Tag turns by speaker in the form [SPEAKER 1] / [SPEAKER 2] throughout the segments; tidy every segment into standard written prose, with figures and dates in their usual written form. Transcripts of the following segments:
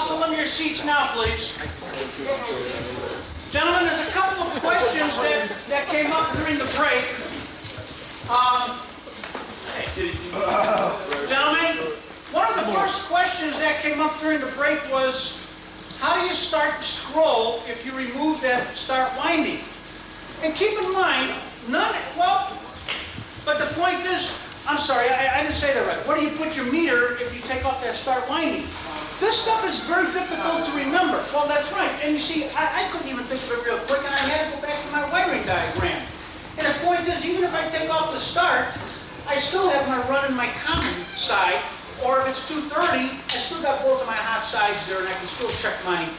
[SPEAKER 1] hustle them your seats now, please. Gentlemen, there's a couple of questions that came up during the break. Gentlemen, one of the first questions that came up during the break was, how do you start the scroll if you remove that start winding? And keep in mind, but the point is, I'm sorry, I didn't say that right. Where do you put your meter if you take off that start winding? This stuff is very difficult to remember. Well, that's right. And you see, I couldn't even think of it real quick, and I had to go back to my wiring diagram. And the point is, even if I take off the start, I still have my run in my common side, or if it's 230, I still got both of my hot sides there, and I can still check my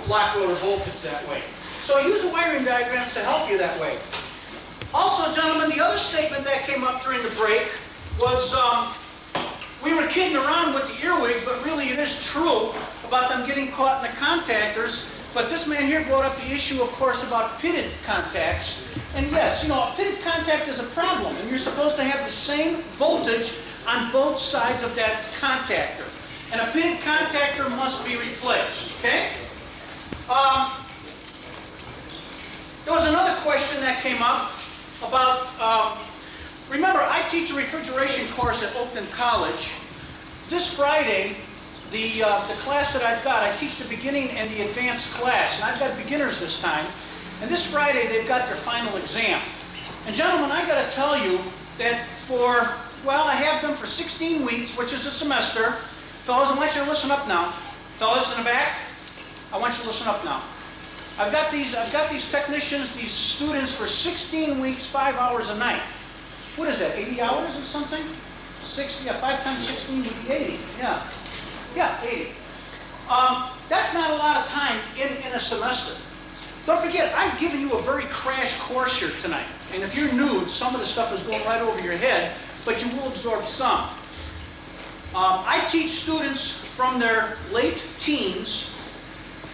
[SPEAKER 1] block rotor voltage that way. So use the wiring diagrams to help you that way. Also, gentlemen, the other statement that came up during the break was we were kidding around with the earwigs, but really it is true about them getting caught in the contactors. But this man here brought up the issue, of course, about pitted contacts. And yes, you know, a pitted contact is a problem, and you're supposed to have the same voltage on both sides of that contactor. And a pitted contactor must be replaced, okay? There was another question that came up about, remember, I teach a refrigeration course at Oakland College. This Friday, the class that I've got, I teach the beginning and the advanced class, and I've got beginners this time. And this Friday, they've got their final exam. And gentlemen, I got to tell you that I have them for 16 weeks, which is a semester. Fellows, I want you to listen up now. Fellows in the back, I want you to listen up now. I've got these technicians, these students for 16 weeks, 5 hours a night. What is that, 80 hours or something? 60, yeah, 5 times 16 would be 80, yeah. Yeah, 80. That's not a lot of time in a semester. Don't forget, I'm giving you a very crash course here tonight. And if you're new, some of the stuff is going right over your head, but you will absorb some. I teach students from their late teens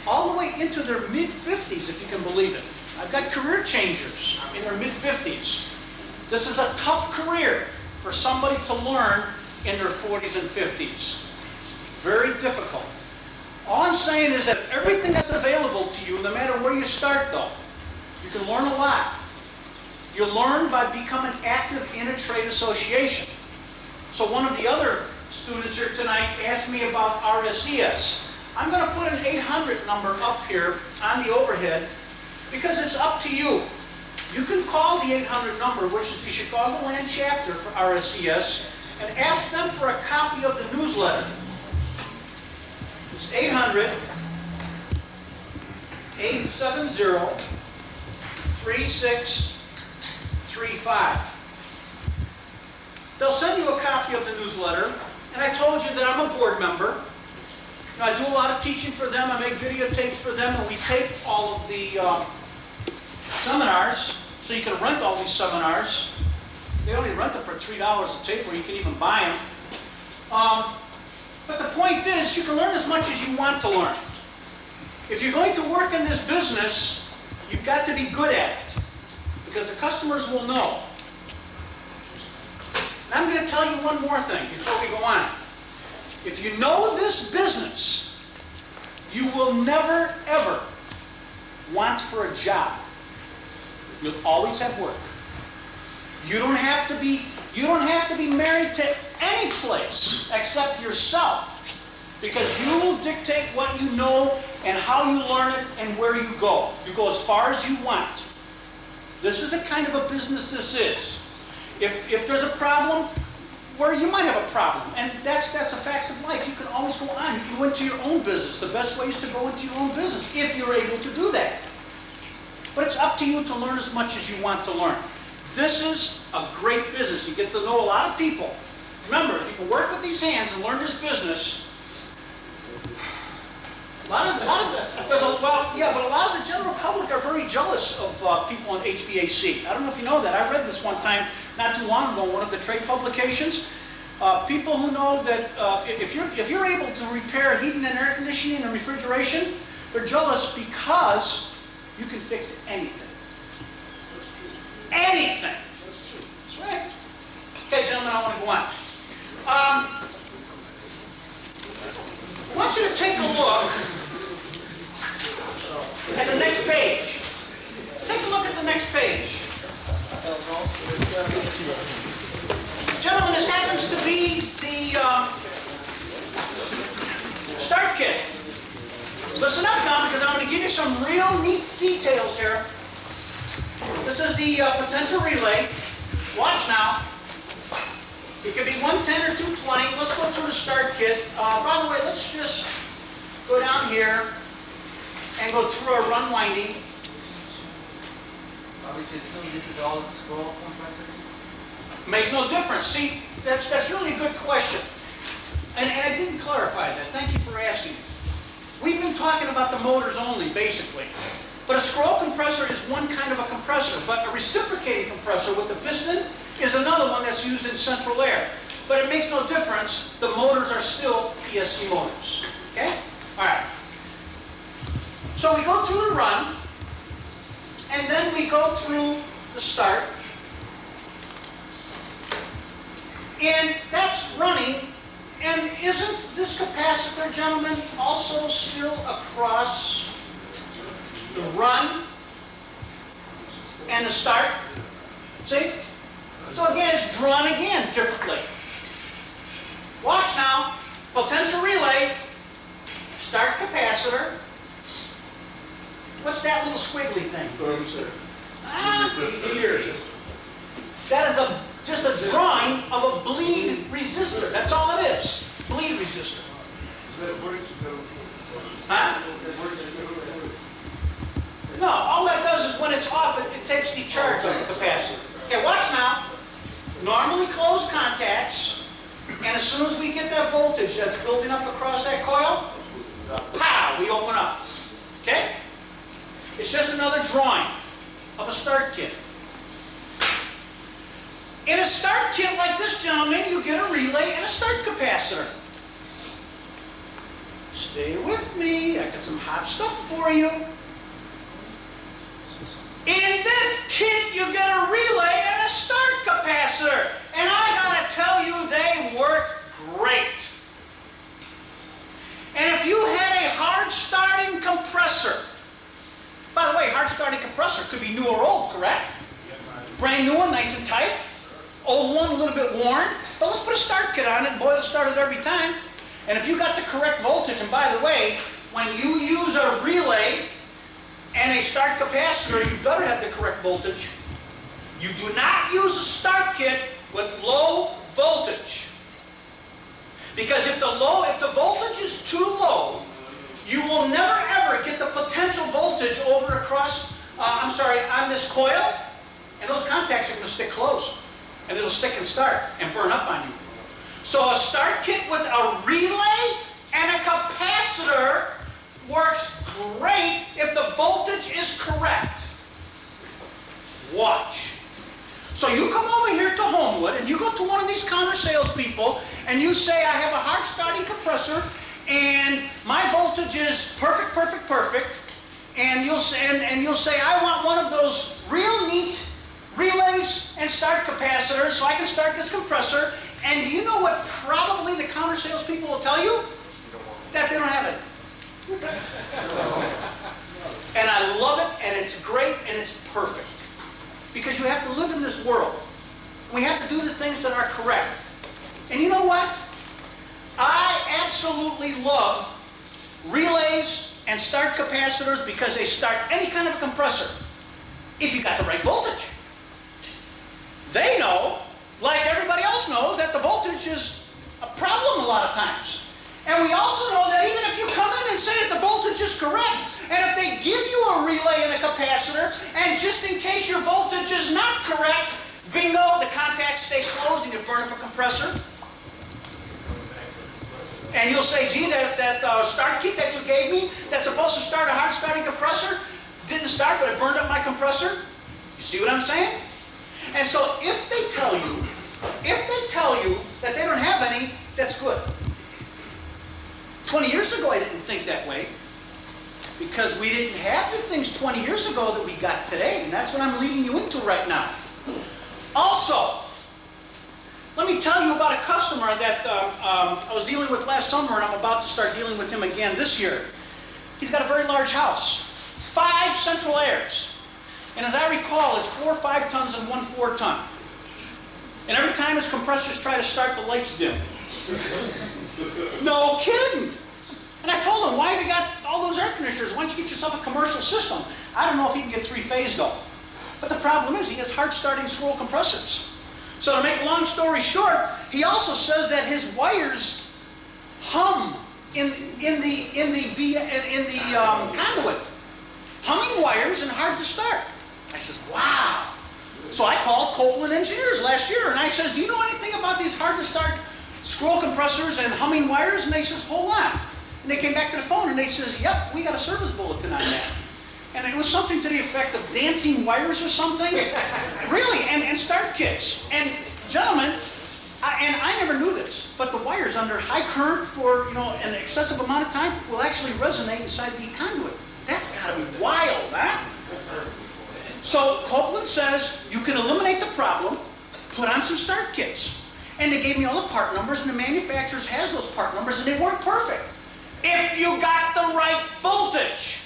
[SPEAKER 1] all the way into their mid-50s, if you can believe it. I've got career changers in their mid-50s. This is a tough career for somebody to learn in their 40s and 50s. Very difficult. All I'm saying is that everything that's available to you, no matter where you start though, you can learn a lot. You learn by becoming active in a trade association. So one of the other students here tonight asked me about RSES. I'm going to put an 800 number up here on the overhead because it's up to you. You can call the 800 number, which is the Chicagoland chapter for RSES, and ask them for a copy of the newsletter. It's 800-870-3635. They'll send you a copy of the newsletter, and I told you that I'm a board member. I do a lot of teaching for them. I make videotapes for them, and we tape all of the seminars, so you can rent all these seminars. They only rent them for $3 a tape, or you can even buy them. But the point is, you can learn as much as you want to learn. If you're going to work in this business, you've got to be good at it, because the customers will know. And I'm going to tell you one more thing before we go on. If you know this business, you will never, ever want for a job. You'll always have work. You don't have to be married to any place except yourself, because you will dictate what you know and how you learn it and where you go. You go as far as you want. This is the kind of a business this is. If there's a problem, where you might have a problem, and that's a fact of life. You can always go on. You can go into your own business. The best way is to go into your own business if you're able to do that. But it's up to you to learn as much as you want to learn. This is a great business. You get to know a lot of people. Remember, if you can work with these hands and learn this business, a lot of the general public are very jealous of people in HVAC. I don't know if you know that. I read this one time not too long ago in one of the trade publications. People who know that if you're able to repair heating and air conditioning and refrigeration, they're jealous because you can fix anything. Anything. That's right. Okay, gentlemen, I want to go on. I want you to take a look at the next page. Take a look at the next page. Gentlemen, this happens to be the start kit. Listen up now, because I'm going to give you some real neat details here. This is the potential relay. Watch now. It could be 110 or 220. Let's go through the start kit. By the way, let's just go down here and go through our run winding.
[SPEAKER 2] We should assume this is all scroll compressors?
[SPEAKER 1] Makes no difference. See, that's really a good question. And I didn't clarify that. Thank you for asking. We've been talking about the motors only, basically. But a scroll compressor is one kind of a compressor, but a reciprocating compressor with a piston is another one that's used in central air. But it makes no difference. The motors are still PSC motors. Okay? All right. So we go through the run, and then we go through the start. And that's running. And isn't this capacitor, gentlemen, also still across the run and the start? See? So again, it's drawn again differently. Watch now. Potential relay, start capacitor. What's that little squiggly thing? Here. That is just a drawing of a bleed resistor. That's all it is. Bleed resistor. Huh? No, all that does is when it's off, it takes the charge of the capacitor. Okay, watch now. Normally closed contacts, and as soon as we get that voltage that's building up across that coil, pow, we open up. Okay? It's just another drawing of a start kit. In a start kit like this, gentlemen, you get a relay and a start capacitor. Stay with me. I got some hot stuff for you. In this kit, you get a relay and a start capacitor. And I gotta tell you, they work great. And if you had a hard starting compressor, by the way, hard starting compressor could be new or old, correct? Brand new one, nice and tight. Old one, a little bit worn. But let's put a start kit on it, and boy, it'll start it every time. And if you got the correct voltage, and by the way, when you use a relay and a start capacitor, you better have the correct voltage. You do not use a start kit with low voltage. Because if the voltage is too low, you will never ever get the potential voltage over across, on this coil, and those contacts are going to stick close. And it'll stick and start and burn up on you. So a start kit with a relay and a capacitor works great if the voltage is correct. Watch. So you come over here to Homewood and you go to one of these counter salespeople and you say, I have a hard starting compressor and my voltage is perfect, perfect, perfect. And you'll say, I want one of those real neat relays and start capacitors so I can start this compressor. And do you know what probably the counter salespeople will tell you? That they don't have it. And I love it, and it's great, and it's perfect. Because you have to live in this world. We have to do the things that are correct. And you know what? I absolutely love relays and start capacitors because they start any kind of a compressor if you got the right voltage. They know, like everybody else knows, that the voltage is a problem a lot of times. And we also know that even if you come in and say that the voltage is correct, and if they give you a relay and a capacitor, and just in case your voltage is not correct, bingo, the contact stays closed and you burn up a compressor. And you'll say, gee, that start kit that you gave me that's supposed to start a hard starting compressor didn't start, but it burned up my compressor. You see what I'm saying? And so if they tell you that they don't have any, that's good. 20 years ago, I didn't think that way because we didn't have the things 20 years ago that we got today, and that's what I'm leading you into right now. Also, Let me tell you about a customer that I was dealing with last summer, and I'm about to start dealing with him again this year. He's got a very large house, 5 central airs. And as I recall, it's 4 5-tons and 1 4-ton. And every time his compressors try to start, the lights dim. No kidding. And I told him, why have you got all those air conditioners? Why don't you get yourself a commercial system? I don't know if he can get 3-phase though. But the problem is he has hard starting scroll compressors. So to make a long story short, he also says that his wires hum in the conduit. Humming wires and hard to start. I says, wow. So I called Copeland Engineers last year and I says, do you know anything about these hard to start scroll compressors and humming wires? And they says, hold on. And they came back to the phone and they says, yep, we got a service bulletin on that. And it was something to the effect of dancing wires or something. Really, and start kits. And gentlemen, I never knew this, but the wires under high current for an excessive amount of time will actually resonate inside the conduit. That's got to be wild, huh? So Copeland says you can eliminate the problem, put on some start kits. And they gave me all the part numbers, and the manufacturer has those part numbers, and they work perfect. If you got the right voltage.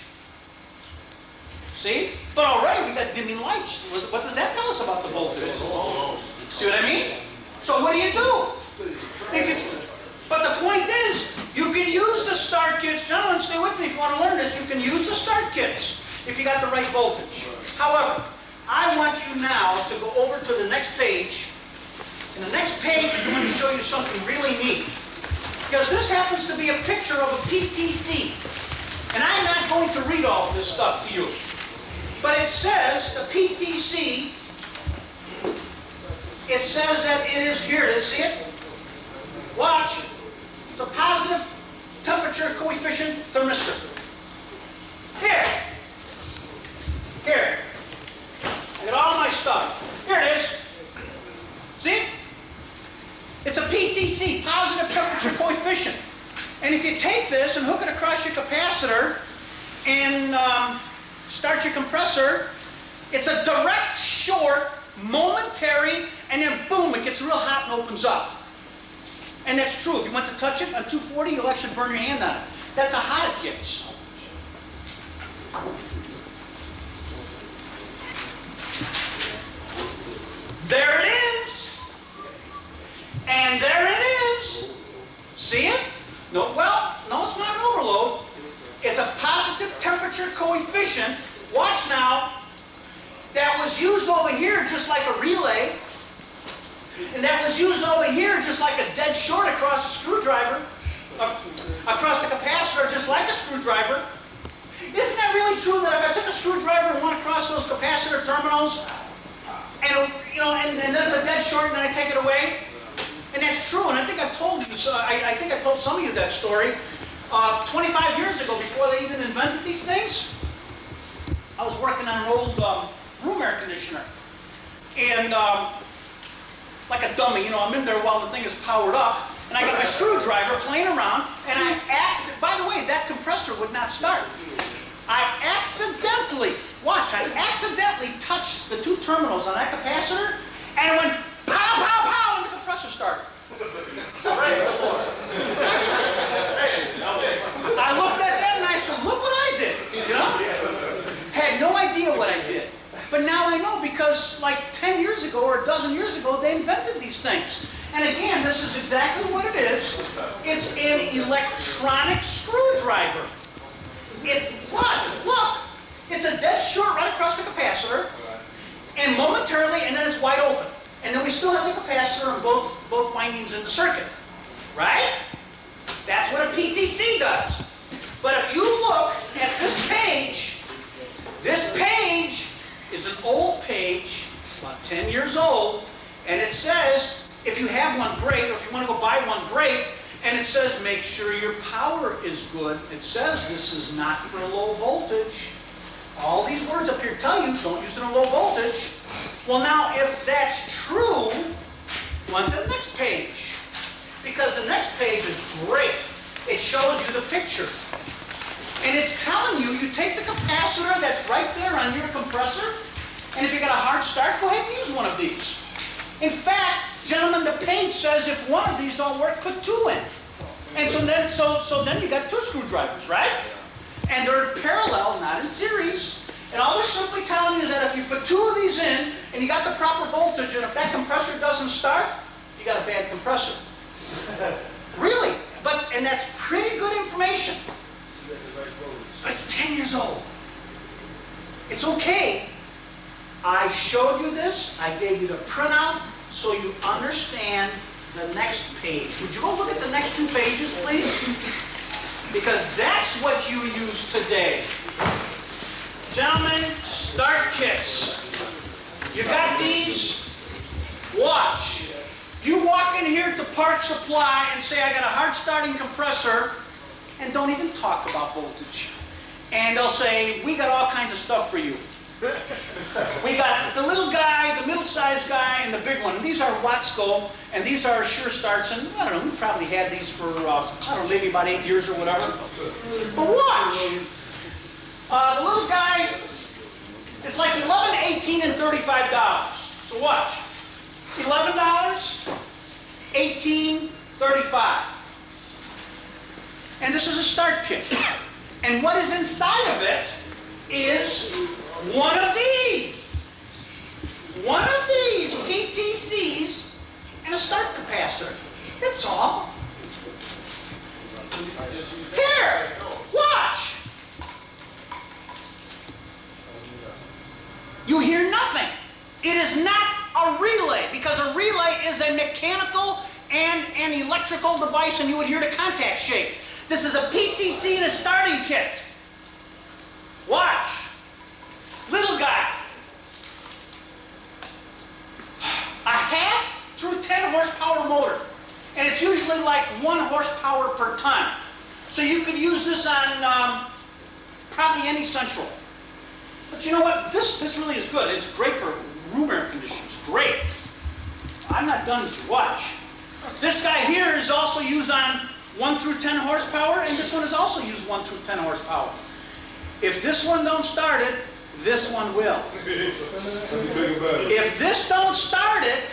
[SPEAKER 1] See? But already we got dimming lights. What does that tell us about the voltage? See what I mean? So what do you do? But the point is, you can use the start kits. Gentlemen, stay with me if you want to learn this. You can use the start kits if you got the right voltage. However, I want you now to go over to the next page. And the next page is going to show you something really neat. Because this happens to be a picture of a PTC. And I'm not going to read all of this stuff to you. But it says, the PTC, it says that it is, here it is, see it? Watch. It's a positive temperature coefficient thermistor. Here. Here. I got all my stuff. Here it is. See? It's a PTC, positive temperature coefficient. And if you take this and hook it across your capacitor and start your compressor, it's a direct short, momentary, and then boom, it gets real hot and opens up. And that's true. If you went to touch it on 240, you'll actually burn your hand on it. That's how hot it gets. There it is. And there it is. See it? No, well, no, it's not an overload. It's a positive temperature coefficient. Watch now. That was used over here just like a relay. And that was used over here just like a dead short across a screwdriver. Across the capacitor just like a screwdriver. Isn't that really true that if I took a screwdriver and went across those capacitor terminals, and and then it's a dead short and then I take it away? And that's true, and I think I've told you, I think I've told some of you that story. 25 years ago, before they even invented these things, I was working on an old room air conditioner. And like a dummy, I'm in there while the thing is powered up, and I got my screwdriver playing around, and by the way, that compressor would not start. I accidentally touched the 2 terminals on that capacitor, and it went pow, pow, pow, and the compressor started. I looked at that and I said, look what I did, Had no idea what I did. But now I know because like 10 years ago or a dozen years ago, they invented these things. And again, this is exactly what it is. It's an electronic screwdriver. Watch, look. It's a dead short right across the capacitor, and momentarily, and then it's wide open. And then we still have the capacitor on both windings in the circuit. Right? That's what a PTC does. But if you look at this page is an old page, about 10 years old, and it says, if you have one, great, or if you want to go buy one, great, and it says, make sure your power is good. It says this is not for low voltage. All these words up here tell you, don't use it in low voltage. Well, now, if that's true, go on to the next page. Because the next page is great. It shows you the picture. And it's telling you, you take the capacitor that's right there on your compressor, and if you got a hard start, go ahead and use one of these. In fact, Gentlemen, the page says if one of these don't work, put 2 in. And so then you got 2 screwdrivers, right? And they're parallel, not in series. And all they're simply telling you is that if you put 2 of these in, and you got the proper voltage, and if that compressor doesn't start, you got a bad compressor. Really? And that's pretty good information. But it's 10 years old. It's okay. I showed you this. I gave you the printout so you understand the next page. Would you go look at the next 2 pages, please? Because that's what you use today. Gentlemen, start kits. You got these? Watch. You walk in here to Parts Supply and say, I got a hard starting compressor, and don't even talk about voltage. And they'll say, we got all kinds of stuff for you. We got the little guy, the middle-sized guy, and the big one. These are Watsco, and these are Sure Starts, and I don't know, we probably had these for, I don't know, maybe about 8 years or whatever. But watch! The little guy, it's like $11, $18, and $35. So watch. $11, $18, $35. And this is a start kit. And what is inside of it is one of these. One of these PTCs and a start capacitor. That's all. Here, watch. You hear nothing. It is not a relay, because a relay is a mechanical and an electrical device, and you would hear the contact shake. This is a PTC and a starting kit. Watch. Little guy. A half through 10 horsepower motor. And it's usually like 1 horsepower per ton. So you could use this on probably any central. But you know what? This really is good. It's great for room air conditioners. Great. I'm not done with you. Watch. This guy here is also used on 1 through 10 horsepower, and this one is also used 1 through 10 horsepower. If this one don't start it, this one will. If this don't start it,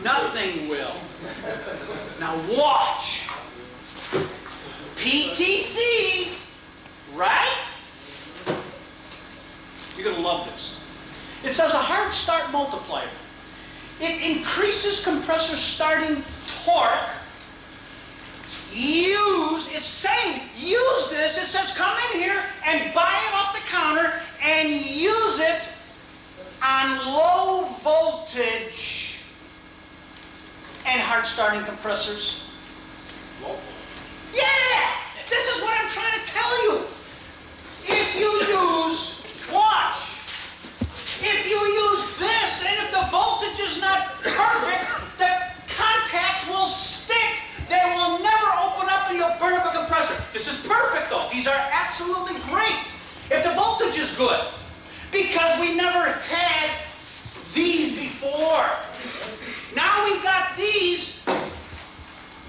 [SPEAKER 1] nothing will. Now watch. PTC, right? You're going to love this. It says a hard start multiplier. It increases compressor starting torque. It's saying use this. It says come in here and buy it off the counter and use it on low voltage and hard starting compressors. Yeah! This is what I'm trying to tell you. If you use, watch, if you use this and if the voltage is not perfect, the contacts will stick. They will never open up and you'll burn up a compressor. This is perfect though. These are absolutely great if the voltage is good. Because we never had these before. Now we got these.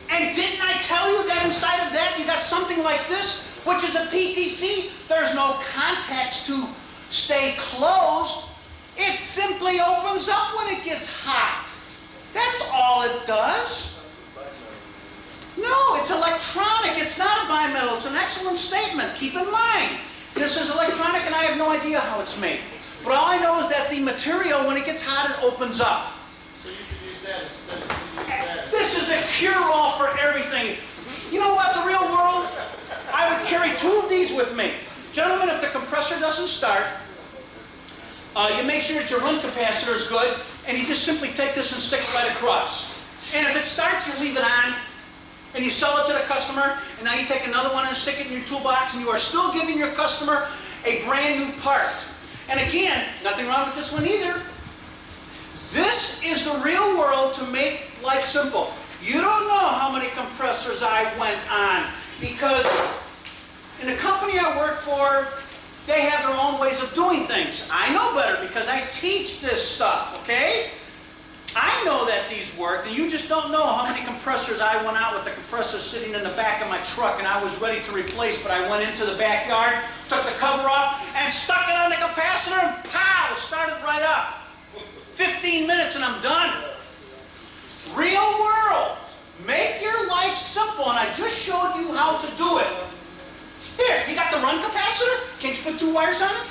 [SPEAKER 1] And didn't I tell you that inside of that you got something like this, which is a PTC? There's no contacts to stay closed. It simply opens up when it gets hot. That's all it does. No, it's electronic. It's not a bimetal. It's an excellent statement. Keep in mind, this is electronic and I have no idea how it's made. But all I know is that the material, when it gets hot, it opens up.
[SPEAKER 3] So you could use that as
[SPEAKER 1] This is the cure-all for everything. You know what, the real world? I would carry 2 of these with me. Gentlemen, if the compressor doesn't start, you make sure that your run capacitor is good, and you just simply take this and stick it right across. And if it starts, you leave it on, and you sell it to the customer, and now you take another one and stick it in your toolbox, and you are still giving your customer a brand new part. And again, nothing wrong with this one either. This is the real world to make life simple. You don't know how many compressors I went on, because in the company I work for, they have their own ways of doing things. I know better because I teach this stuff, okay? I know that these work, and you just don't know how many compressors I went out with the compressor sitting in the back of my truck, and I was ready to replace, but I went into the backyard, took the cover off, and stuck it on the capacitor, and pow, it started right up. 15 minutes and I'm done. Real world. Make your life simple, and I just showed you how to do it. Here, you got the run capacitor? Can't you put 2 wires on it?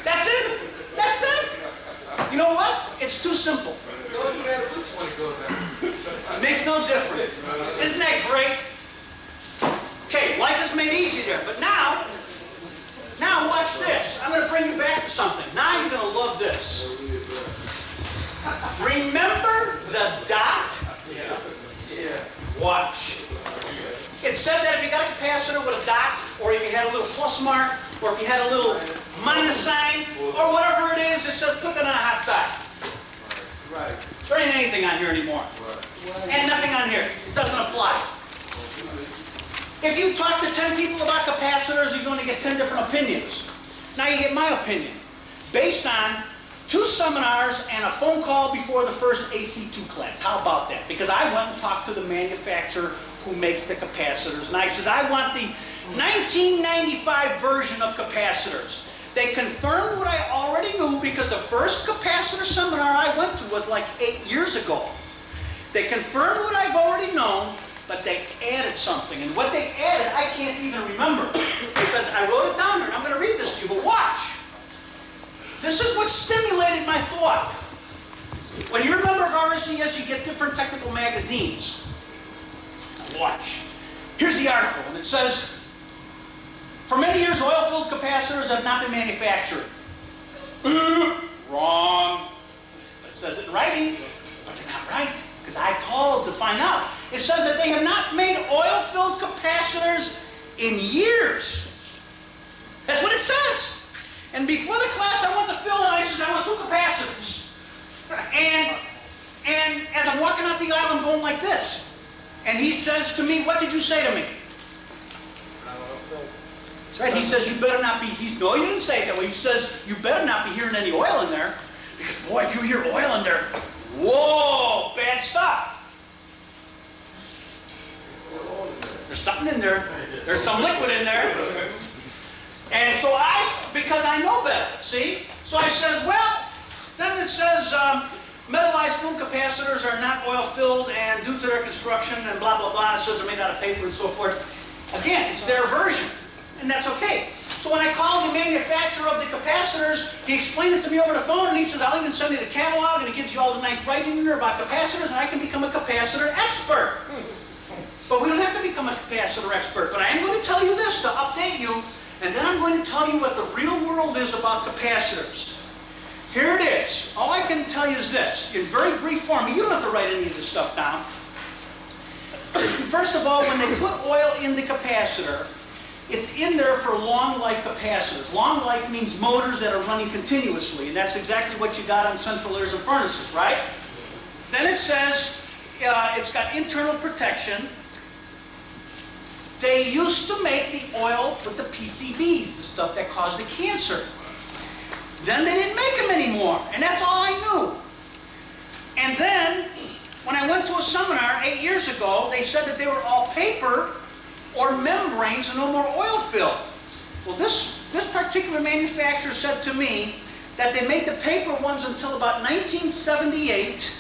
[SPEAKER 1] That's it. That's it. You know what? It's too simple.
[SPEAKER 3] It doesn't matter which one it goes on.
[SPEAKER 1] It makes no difference. Isn't that great? Okay, life is made easy there. But now watch this. I'm going to bring you back to something. Now you're going to love this. Remember the dot?
[SPEAKER 3] Yeah.
[SPEAKER 1] Watch. It said that if you got a capacitor with a dot, or if you had a little plus mark, or if you had a little minus sign, or whatever it is, it says put that on a hot side.
[SPEAKER 3] Right.
[SPEAKER 1] There ain't anything on here anymore. And nothing on here. It doesn't apply. If you talk to 10 people about capacitors, you're going to get 10 different opinions. Now you get my opinion, based on 2 seminars and a phone call before the first AC2 class. How about that? Because I went and talked to the manufacturer who makes the capacitors, and I said, I want the 1995 version of capacitors. They confirmed what I already knew, because the first capacitor seminar I went to was like 8 years ago. They confirmed what I've already known, but they added something. And what they added, I can't even remember, because I wrote it down here, and I'm going to read this to you, but watch. This is what stimulated my thought. When you're a member of RSES, you get different technical magazines. Now watch. Here's the article, and it says, for many years, oil-filled capacitors have not been manufactured. Wrong. But it says it in writing, but they're not right, because I called to find out. It says that they have not made oil-filled capacitors in years. That's what it says. And before the class, I went to Phil and I said, I want 2 capacitors. And as I'm walking out the aisle, I'm going like this. And he says to me, what did you say to me? That's right. He says, you better not be, no, you didn't say it that way. He says, you better not be hearing any oil in there. Because, boy, if you hear oil in there, whoa, bad stuff. There's something in there. There's some liquid in there. And so because I know better, see? So I says, well, then it says, metallized film capacitors are not oil-filled, and due to their construction and blah, blah, blah, it says they're made out of paper and so forth. Again, it's their version, and that's okay. So when I called the manufacturer of the capacitors, he explained it to me over the phone, and he says, I'll even send you the catalog, and it gives you all the nice writing in there about capacitors, and I can become a capacitor expert. But we don't have to become a capacitor expert. But I am going to tell you this to update you, and then I'm going to tell you what the real world is about capacitors. Here it is. All I can tell you is this, in very brief form. You don't have to write any of this stuff down. First of all, when they put oil in the capacitor, it's in there for long life capacitors. Long life means motors that are running continuously, and that's exactly what you got on central airs and furnaces, right? Then it says it's got internal protection. They used to make the oil with the PCBs, the stuff that caused the cancer. Then they didn't make them anymore, and that's all I knew. And then, when I went to a seminar 8 years ago, they said that they were all paper or membranes and no more oil filled. Well, this particular manufacturer said to me that they made the paper ones until about 1978,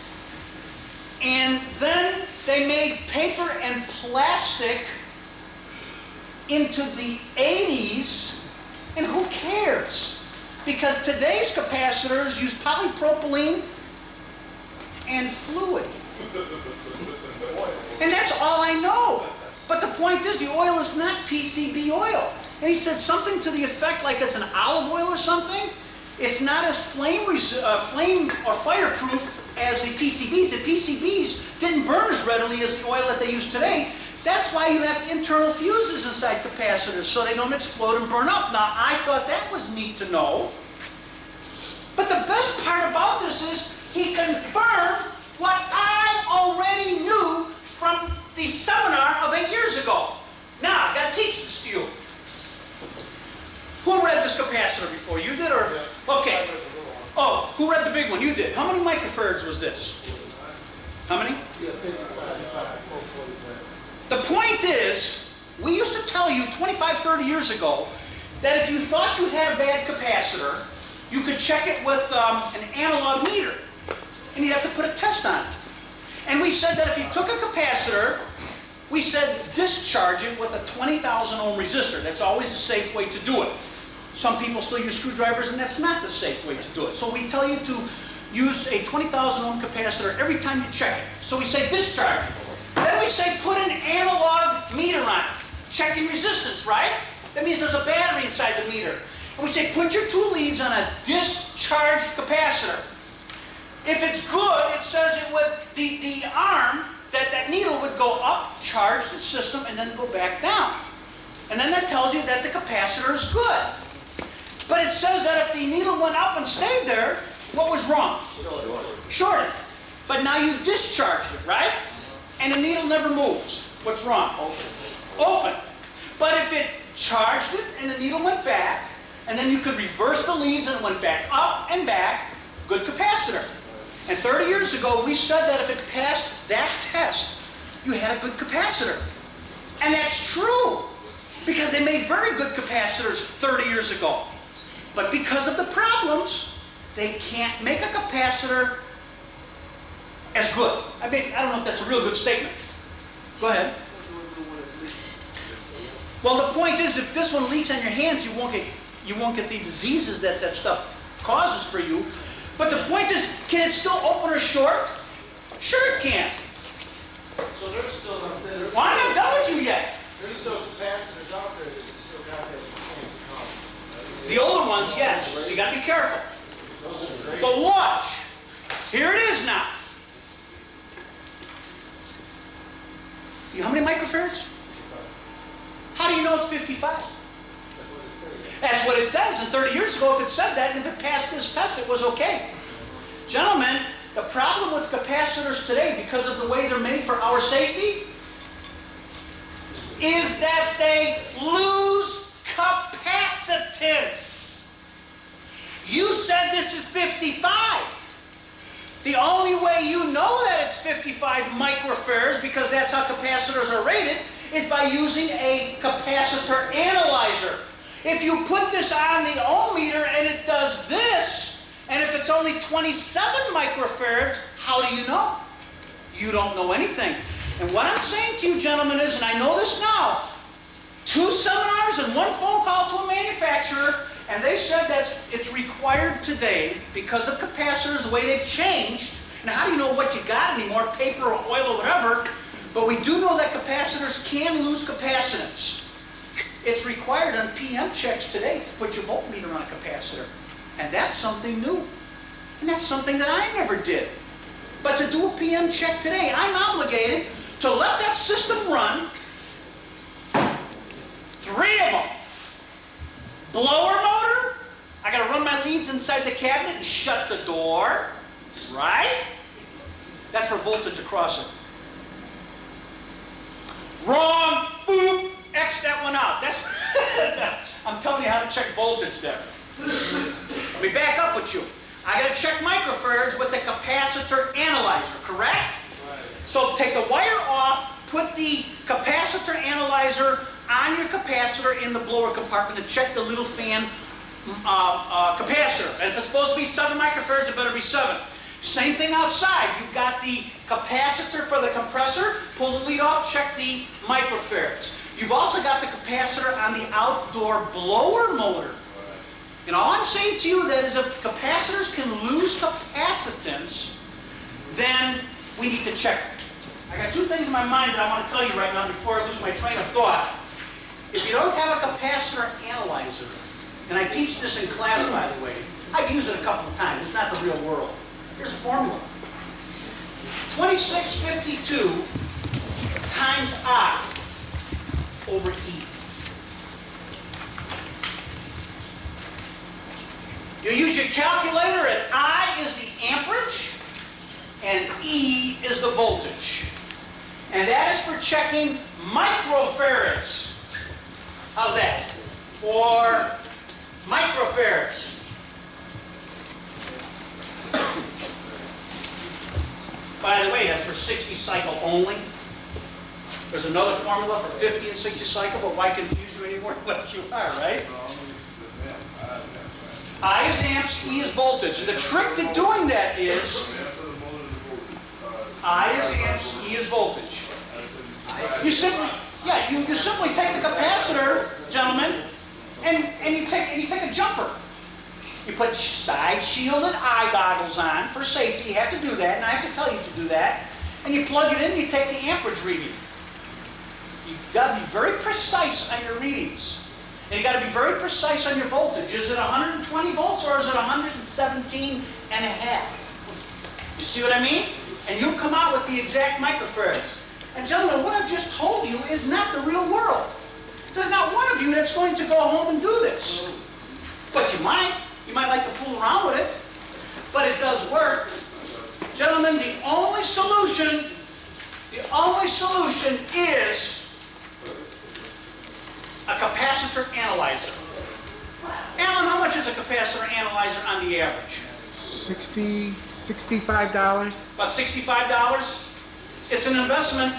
[SPEAKER 1] and then they made paper and plastic into the 80s, and who cares? Because today's capacitors use polypropylene and fluid. And that's all I know. But the point is, the oil is not PCB oil. And he said something to the effect like it's an olive oil or something. It's not as flame or fireproof as the PCBs. The PCBs didn't burn as readily as the oil that they use today. That's why you have internal fuses inside capacitors, so they don't explode and burn up. Now, I thought that was neat to know. But the best part about this is he confirmed what I already knew from the seminar of 8 years ago. Now, I've got to teach this to you. Who read this capacitor before? You did, or? Okay. Oh, who read the big one? You did. How many microfarads was this? How many? The point is, we used to tell you 25, 30 years ago that if you thought you had a bad capacitor, you could check it with an analog meter, and you'd have to put a test on it. And we said that if you took a capacitor, we said discharge it with a 20,000 ohm resistor. That's always a safe way to do it. Some people still use screwdrivers, and that's not the safe way to do it. So we tell you to use a 20,000 ohm capacitor every time you check it. So we say discharge it. Then we say put an analog meter on it, checking resistance, right? That means there's a battery inside the meter. And we say put your 2 leads on a discharged capacitor. If it's good, it says it would, the arm, that needle would go up, charge the system, and then go back down. And then that tells you that the capacitor is good. But it says that if the needle went up and stayed there, what was wrong? Shorted. But now you discharged it, right? And the needle never moves. What's wrong? Open. But if it charged it and the needle went back, and then you could reverse the leads and it went back up and back, good capacitor. And 30 years ago, we said that if it passed that test, you had a good capacitor. And that's true, because they made very good capacitors 30 years ago. But because of the problems, they can't make a capacitor as good. I mean, I don't know if that's a real good statement. Go ahead. Well, the point is, if this one leaks on your hands, you won't get the diseases that stuff causes for you. But the point is, can it still open or short? Sure it can.
[SPEAKER 3] So there's still
[SPEAKER 1] Well, I'm not done with you yet.
[SPEAKER 3] there's still capacitors out there that still got that same problem.
[SPEAKER 1] The older ones, yes. So you got to be careful.
[SPEAKER 3] Those are the great.
[SPEAKER 1] But watch. Here it is now. How many microfarads? How do you know it's 55? That's what it says. And 30 years ago, if it said that, and if it passed this test, it was okay. Gentlemen, the problem with capacitors today, because of the way they're made for our safety, is that they lose capacitance. You said this is 55. The only way you know that it's 55 microfarads, because that's how capacitors are rated, is by using a capacitor analyzer. If you put this on the ohm meter and it does this, and if it's only 27 microfarads, how do you know? You don't know anything. And what I'm saying to you, gentlemen, is, and I know this now, 2 seminars and 1 phone call to a manufacturer, and they said that it's required today, because of capacitors, the way they've changed. Now, how do you know what you got anymore, paper or oil or whatever? But we do know that capacitors can lose capacitance. It's required on PM checks today to put your voltmeter on a capacitor. And that's something new. And that's something that I never did. But to do a PM check today, I'm obligated to let that system run. 3 of them. Blower motor. I got to run my leads inside the cabinet and shut the door. Right? That's for voltage across it. Wrong. Boop. X that one out. That's I'm telling you how to check voltage there. Let me back up with you. I got to check microfarads with the capacitor analyzer, correct?
[SPEAKER 3] Right.
[SPEAKER 1] So take the wire off, put the capacitor analyzer on your capacitor in the blower compartment and check the little fan capacitor. And if it's supposed to be 7 microfarads, it better be 7. Same thing outside. You've got the capacitor for the compressor. Pull the lead off, check the microfarads. You've also got the capacitor on the outdoor blower motor. And all I'm saying to you that is if capacitors can lose capacitance, then we need to check it. I got 2 things in my mind that I want to tell you right now before I lose my train of thought. If you don't have a capacitor analyzer, and I teach this in class, by the way, I've used it a couple of times. It's not the real world. Here's a formula. 2652 times I over E. You use your calculator, and I is the amperage, and E is the voltage. And that is for checking microfarads. How's that? For microfarads. By the way, that's for 60 cycle only. There's another formula for 50 and 60 cycle, but why confuse you anymore once you are, right? I is amps, E is voltage. And the trick to doing that is, I is amps, E is voltage. You simply, yeah, you simply take the capacitor, gentlemen, and you take a jumper. You put side shielded eye goggles on for safety. You have to do that, and I have to tell you to do that. And you plug it in, and you take the amperage reading. You've got to be very precise on your readings. And you've got to be very precise on your voltage. Is it 120 volts or is it 117 and a half? You see what I mean? And you'll come out with the exact microfarads. And gentlemen, what I've just told you is not the real world. There's not one of you that's going to go home and do this. But you might. You might like to fool around with it. But it does work. Gentlemen, the only solution is a capacitor analyzer. Alan, how much is a capacitor analyzer on the average?
[SPEAKER 4] $65.
[SPEAKER 1] About $65? It's an investment.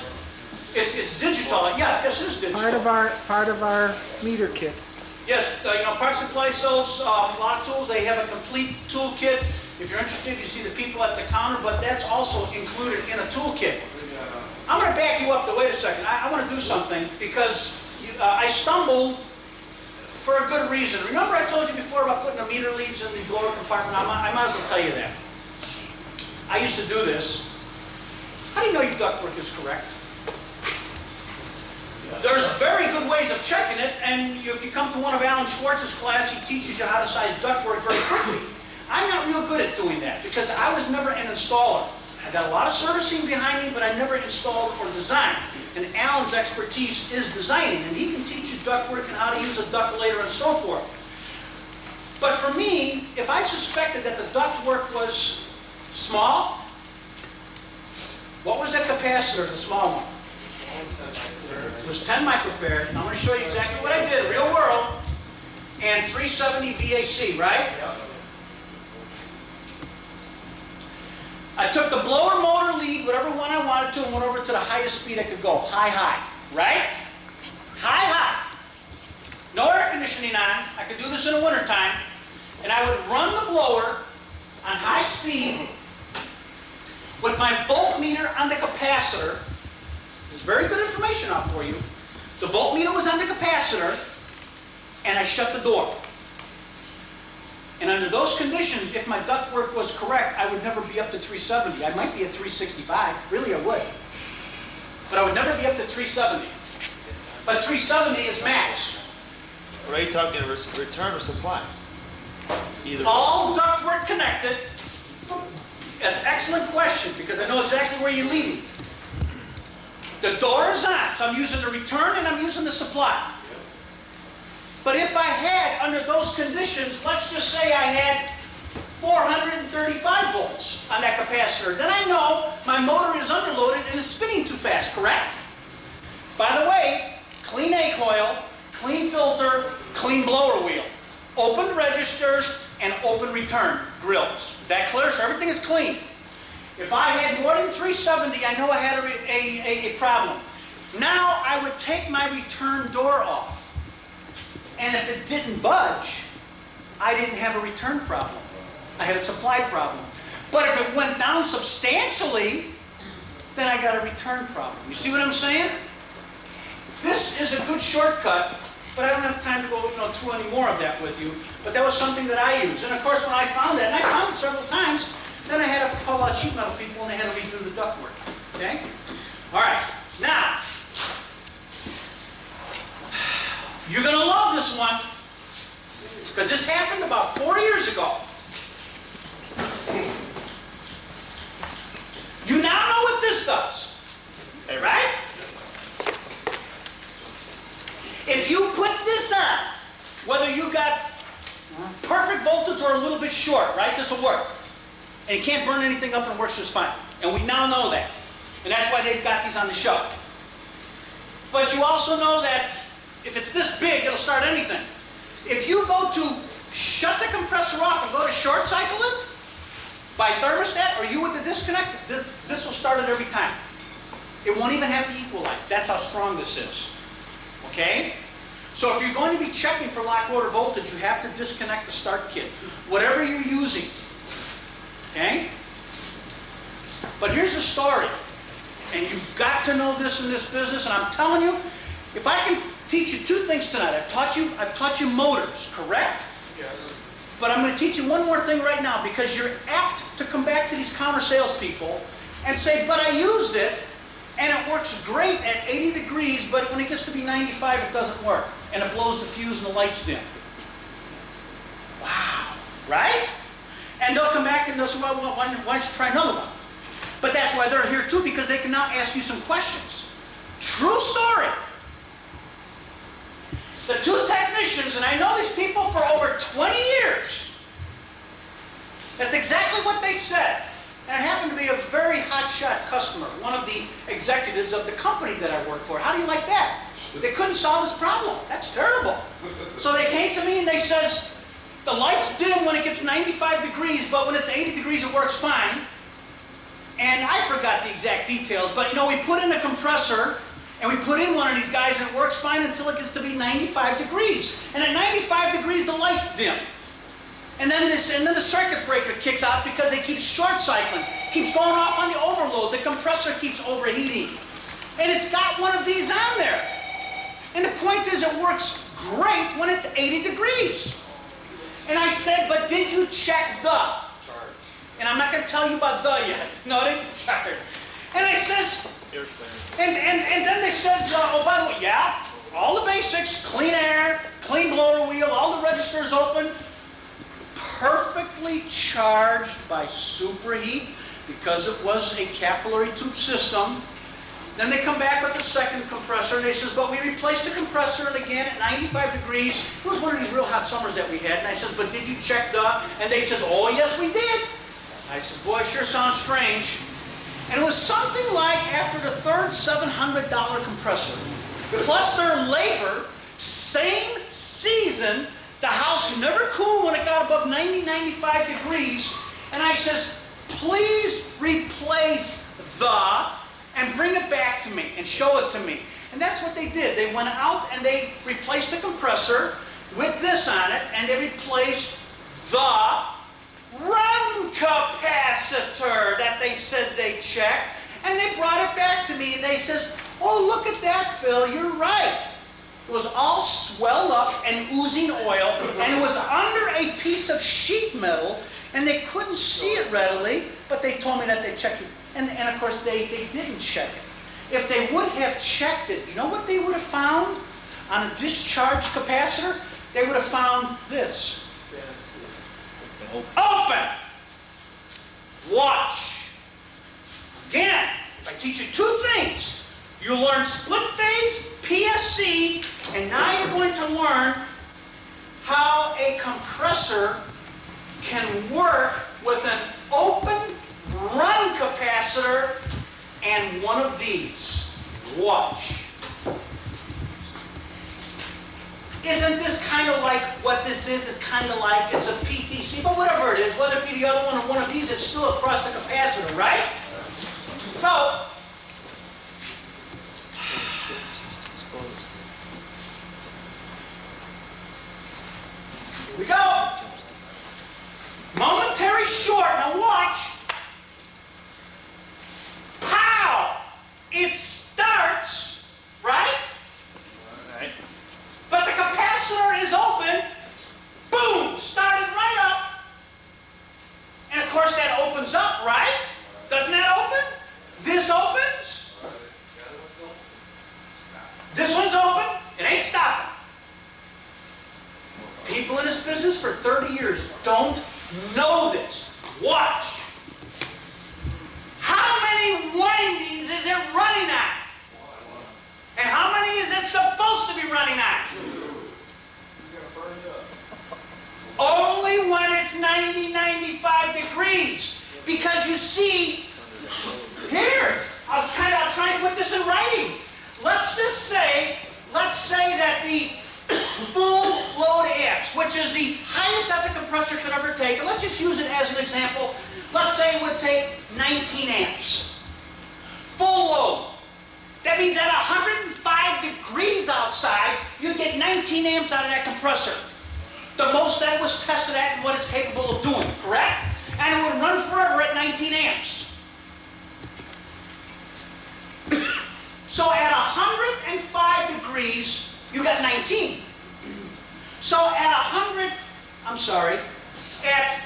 [SPEAKER 1] It's digital. Yeah, this is digital.
[SPEAKER 4] Part of our meter kit.
[SPEAKER 1] Yes, Parts Supply sells a lot of tools. They have a complete toolkit. If you're interested, you see the people at the counter, but that's also included in a toolkit. I'm going to back you up, though. Wait a second. I want to do something because I stumbled for a good reason. Remember I told you before about putting the meter leads in the blower compartment? I might as well tell you that. I used to do this. How do you know your ductwork is correct? There's very good ways of checking it, and if you come to one of Alan Schwartz's class, he teaches you how to size ductwork very quickly. I'm not real good at doing that because I was never an installer. I got a lot of servicing behind me, but I never installed or designed. And Alan's expertise is designing, and he can teach you ductwork and how to use a ductulator and so forth. But for me, if I suspected that the ductwork was small, what was that capacitor, the small one? It was 10 microfarad. I'm going to show you exactly what I did, real world, and 370 VAC, right? I took the blower motor lead, whatever one I wanted to, and went over to the highest speed I could go, high, right? High. No air conditioning on. I could do this in the wintertime. And I would run the blower on high speed with my voltmeter on the capacitor. There's very good information out for you. The voltmeter was on the capacitor, and I shut the door. And under those conditions, if my ductwork was correct, I would never be up to 370. I might be at 365. Really, I would. But I would never be up to 370. But 370 is max.
[SPEAKER 5] Are you talking return or supply? Either.
[SPEAKER 1] All ductwork connected. That's an excellent question, because I know exactly where you're leading. The door is on, so I'm using the return and I'm using the supply. But if I had, under those conditions, let's just say I had 435 volts on that capacitor, then I know my motor is underloaded and is spinning too fast, correct? By the way, clean A coil, clean filter, clean blower wheel, open registers, and open return grills. Is that clear? So everything is clean. If I had more than 370, I know I had a problem. Now I would take my return door off. And if it didn't budge, I didn't have a return problem. I had a supply problem. But if it went down substantially, then I got a return problem. You see what I'm saying? This is a good shortcut, but I don't have time to go through any more of that with you. But that was something that I used. And of course, when I found that, and I found it several times, then I had to call out sheet metal people and they had to redo the ductwork. Okay? All right. Now, you're going to love this one, because this happened about 4 years ago. You now know what this does, right? If you put this on, whether you got perfect voltage or a little bit short, right, this will work. And you can't burn anything up and it works just fine. And we now know that. And that's why they've got these on the shelf. But you also know that if it's this big, it'll start anything. If you go to shut the compressor off and go to short cycle it by thermostat, or you with the disconnect, this will start it every time. It won't even have to equalize. That's how strong this is. Okay? So if you're going to be checking for lock rotor voltage, you have to disconnect the start kit. Whatever you're using. Okay? But here's the story, and you've got to know this in this business, and I'm telling you, if I can teach you two things tonight, I've taught you motors, correct?
[SPEAKER 3] Yes.
[SPEAKER 1] But I'm going to teach you one more thing right now, because you're apt to come back to these counter salespeople and say, but I used it, and it works great at 80 degrees, but when it gets to be 95, it doesn't work, and it blows the fuse and the lights dim. Wow, right? And they'll come back and they'll say, well, why don't you try another one? But that's why they're here too, because they can now ask you some questions. True story. The two technicians, and I know these people for over 20 years, that's exactly what they said. And it happened to be a very hotshot customer, one of the executives of the company that I work for. How do you like that? They couldn't solve this problem. That's terrible. So they came to me and they says, the lights dim when it gets 95 degrees, but when it's 80 degrees it works fine. And I forgot the exact details, but you know, we put in a compressor and we put in one of these guys and it works fine until it gets to be 95 degrees. And at 95 degrees the lights dim. And then the circuit breaker kicks out because it keeps short cycling, keeps going off on the overload. The compressor keeps overheating. And it's got one of these on there. And the point is, it works great when it's 80 degrees. And I said, but did you check the?
[SPEAKER 3] Charge.
[SPEAKER 1] And I'm not going to tell you about the yet. No, they didn't charge. And I says, and then they said, oh, by the way, yeah, all the basics, clean air, clean blower wheel, all the registers open, perfectly charged by superheat because it was a capillary tube system. Then they come back with the second compressor and they says, but we replaced the compressor and again at 95 degrees. It was one of these real hot summers that we had. And I said, but did you check the? And they says, oh yes we did. I said, boy, sure sounds strange. And it was something like after the third $700 compressor, plus their labor, same season, the house never cooled when it got above 90, 95 degrees. And I says, please replace the and bring it back to me and show it to me. And that's what they did. They went out and they replaced the compressor with this on it, and they replaced the run capacitor that they said they checked, and they brought it back to me and they says, oh, look at that, Phil, you're right. It was all swelled up and oozing oil, and it was under a piece of sheet metal, and they couldn't see it readily, but they told me that they checked it. And of course, they didn't check it. If they would have checked it, you know what they would have found on a discharged capacitor? They would have found this. Open! Watch! Again, I teach you two things. You learn split phase, PSC, and now you're going to learn how a compressor can work with an open run capacitor and one of these. Watch. Isn't this kind of like what this is? It's kind of like it's a PTC, but whatever it is, whether it be the other one or one of these, it's still across the capacitor, right? So, here we go. Momentary short. Now watch. Pow! It starts, right?
[SPEAKER 5] Right.
[SPEAKER 1] But the capacitor is open. Boom! Started right up. And of course that opens up, right? Doesn't that open? This opens. This one's open. It ain't stopping. People in this business for 30 years don't know this. Watch. How many windings is it running on? And how many is it supposed to be running on? Only when it's 90, 95 degrees. Because you see, here, I'll try and put this in writing. Let's say that the full load amps, which is the highest that the compressor could ever take, and let's just use it as an example. Let's say it would take 19 amps. Full load. That means at 105 degrees outside, you get 19 amps out of that compressor. The most that was tested at and what it's capable of doing, correct? And it would run forever at 19 amps. So at 105 degrees, you got 19. So at 100, I'm sorry, at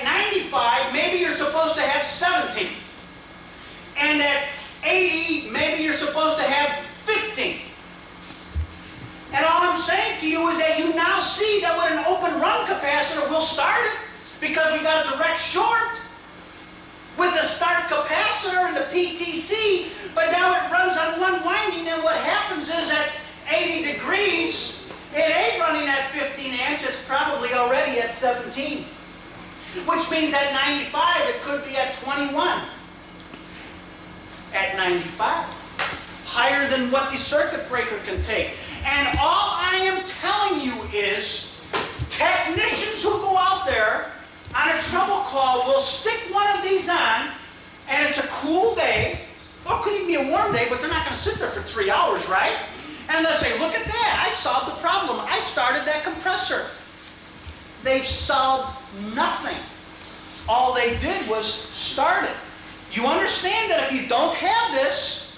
[SPEAKER 1] 95, maybe you're supposed to have 17. And at 80, maybe you're supposed to have 15. And all I'm saying to you is that you now see that with an open run capacitor, we'll start it because we got a direct short with the start capacitor and the PTC, but now it runs on one winding, and what happens is at 80 degrees, it ain't running at 15 amps, it's probably already at 17. Which means at 95, it could be at 21. At 95. Higher than what the circuit breaker can take. And all I am telling you is, technicians who go out there on a trouble call will stick one of these on, and it's a cool day, or it could even be a warm day, but they're not going to sit there for 3 hours, right? And they'll say, look at that, I solved the problem. I started that compressor. They've solved nothing. All they did was start it. You understand that if you don't have this,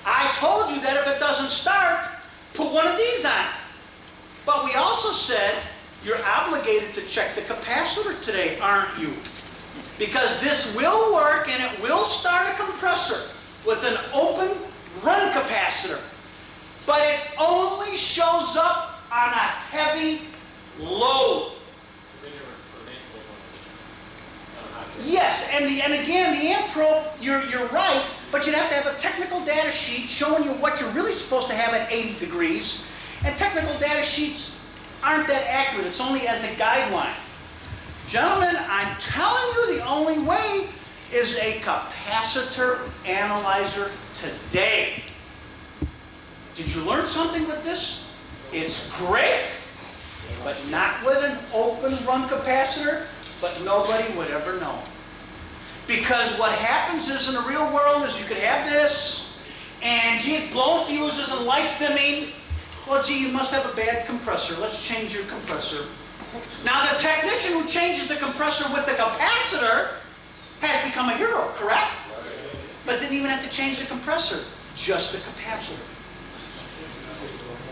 [SPEAKER 1] I told you that if it doesn't start, put one of these on. But we also said, you're obligated to check the capacitor today, aren't you? Because this will work and it will start a compressor with an open run capacitor. But it only shows up on a heavy load. Yes, and again, the amp probe, you're right, but you'd have to have a technical data sheet showing you what you're really supposed to have at 80 degrees. And technical data sheets aren't that accurate. It's only as a guideline. Gentlemen, I'm telling you the only way is a capacitor analyzer today. Did you learn something with this? It's great, but not with an open run capacitor, but nobody would ever know. Because what happens is in the real world is you could have this, and gee, it's blowing fuses and lights dimming. Well, gee, you must have a bad compressor. Let's change your compressor. Now, the technician who changes the compressor with the capacitor has become a hero, correct? But didn't even have to change the compressor, just the capacitor.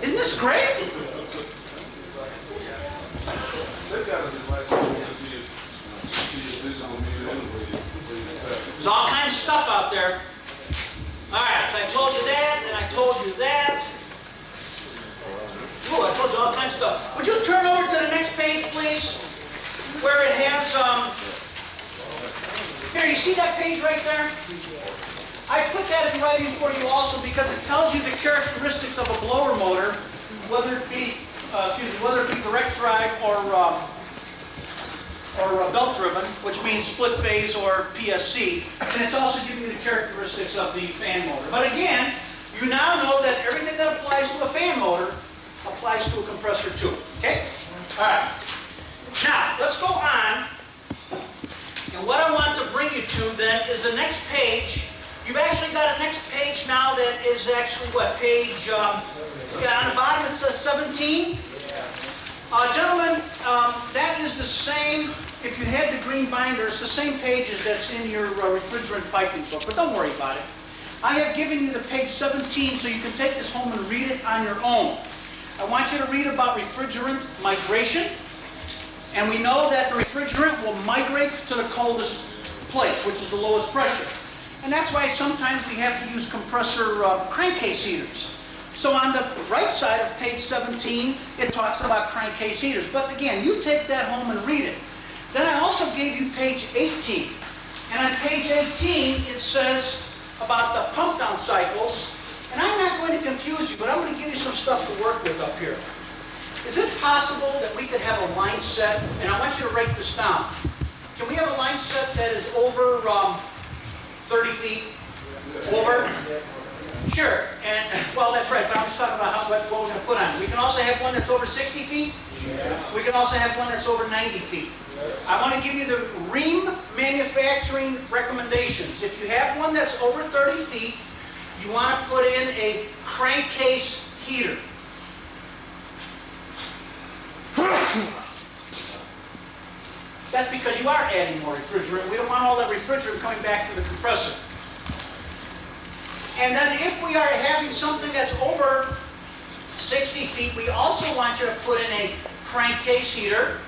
[SPEAKER 1] Isn't this great? There's all kinds of stuff out there. All right, so I told you that, and I told you that. Ooh, I told you all kinds of stuff. Would you turn over to the next page, please? Where it has, here, you see that page right there? I put that in writing for you also because it tells you the characteristics of a blower motor, whether it be direct drive or belt-driven, which means split phase or PSC, and it's also giving you the characteristics of the fan motor. But again, you now know that everything that applies to a fan motor applies to a compressor too. Okay? All right. Now, let's go on. And what I want to bring you to then is the next page. You've actually got a next page now that is actually what? Page, on the bottom it says 17. Gentlemen, that is the same, if you had the green binder, it's the same pages that's in your refrigerant piping book, but don't worry about it. I have given you the page 17 so you can take this home and read it on your own. I want you to read about refrigerant migration, and we know that the refrigerant will migrate to the coldest place, which is the lowest pressure. And that's why sometimes we have to use compressor crankcase heaters. So on the right side of page 17, it talks about crankcase heaters. But again, you take that home and read it. Then I also gave you page 18. And on page 18, it says about the pump down cycles. And I'm not going to confuse you, but I'm going to give you some stuff to work with up here. Is it possible that we could have a line set, and I want you to write this down. Can we have a line set that is over 30 feet? Over? Sure, and well, that's right, but I'm just talking about what we're going to put on it. We can also have one that's over 60 feet. We can also have one that's over 90 feet. I want to give you the Ream manufacturing recommendations. If you have one that's over 30 feet, you want to put in a crankcase heater. That's because you are adding more refrigerant. We don't want all that refrigerant coming back to the compressor. And then if we are having something that's over 60 feet, we also want you to put in a crankcase heater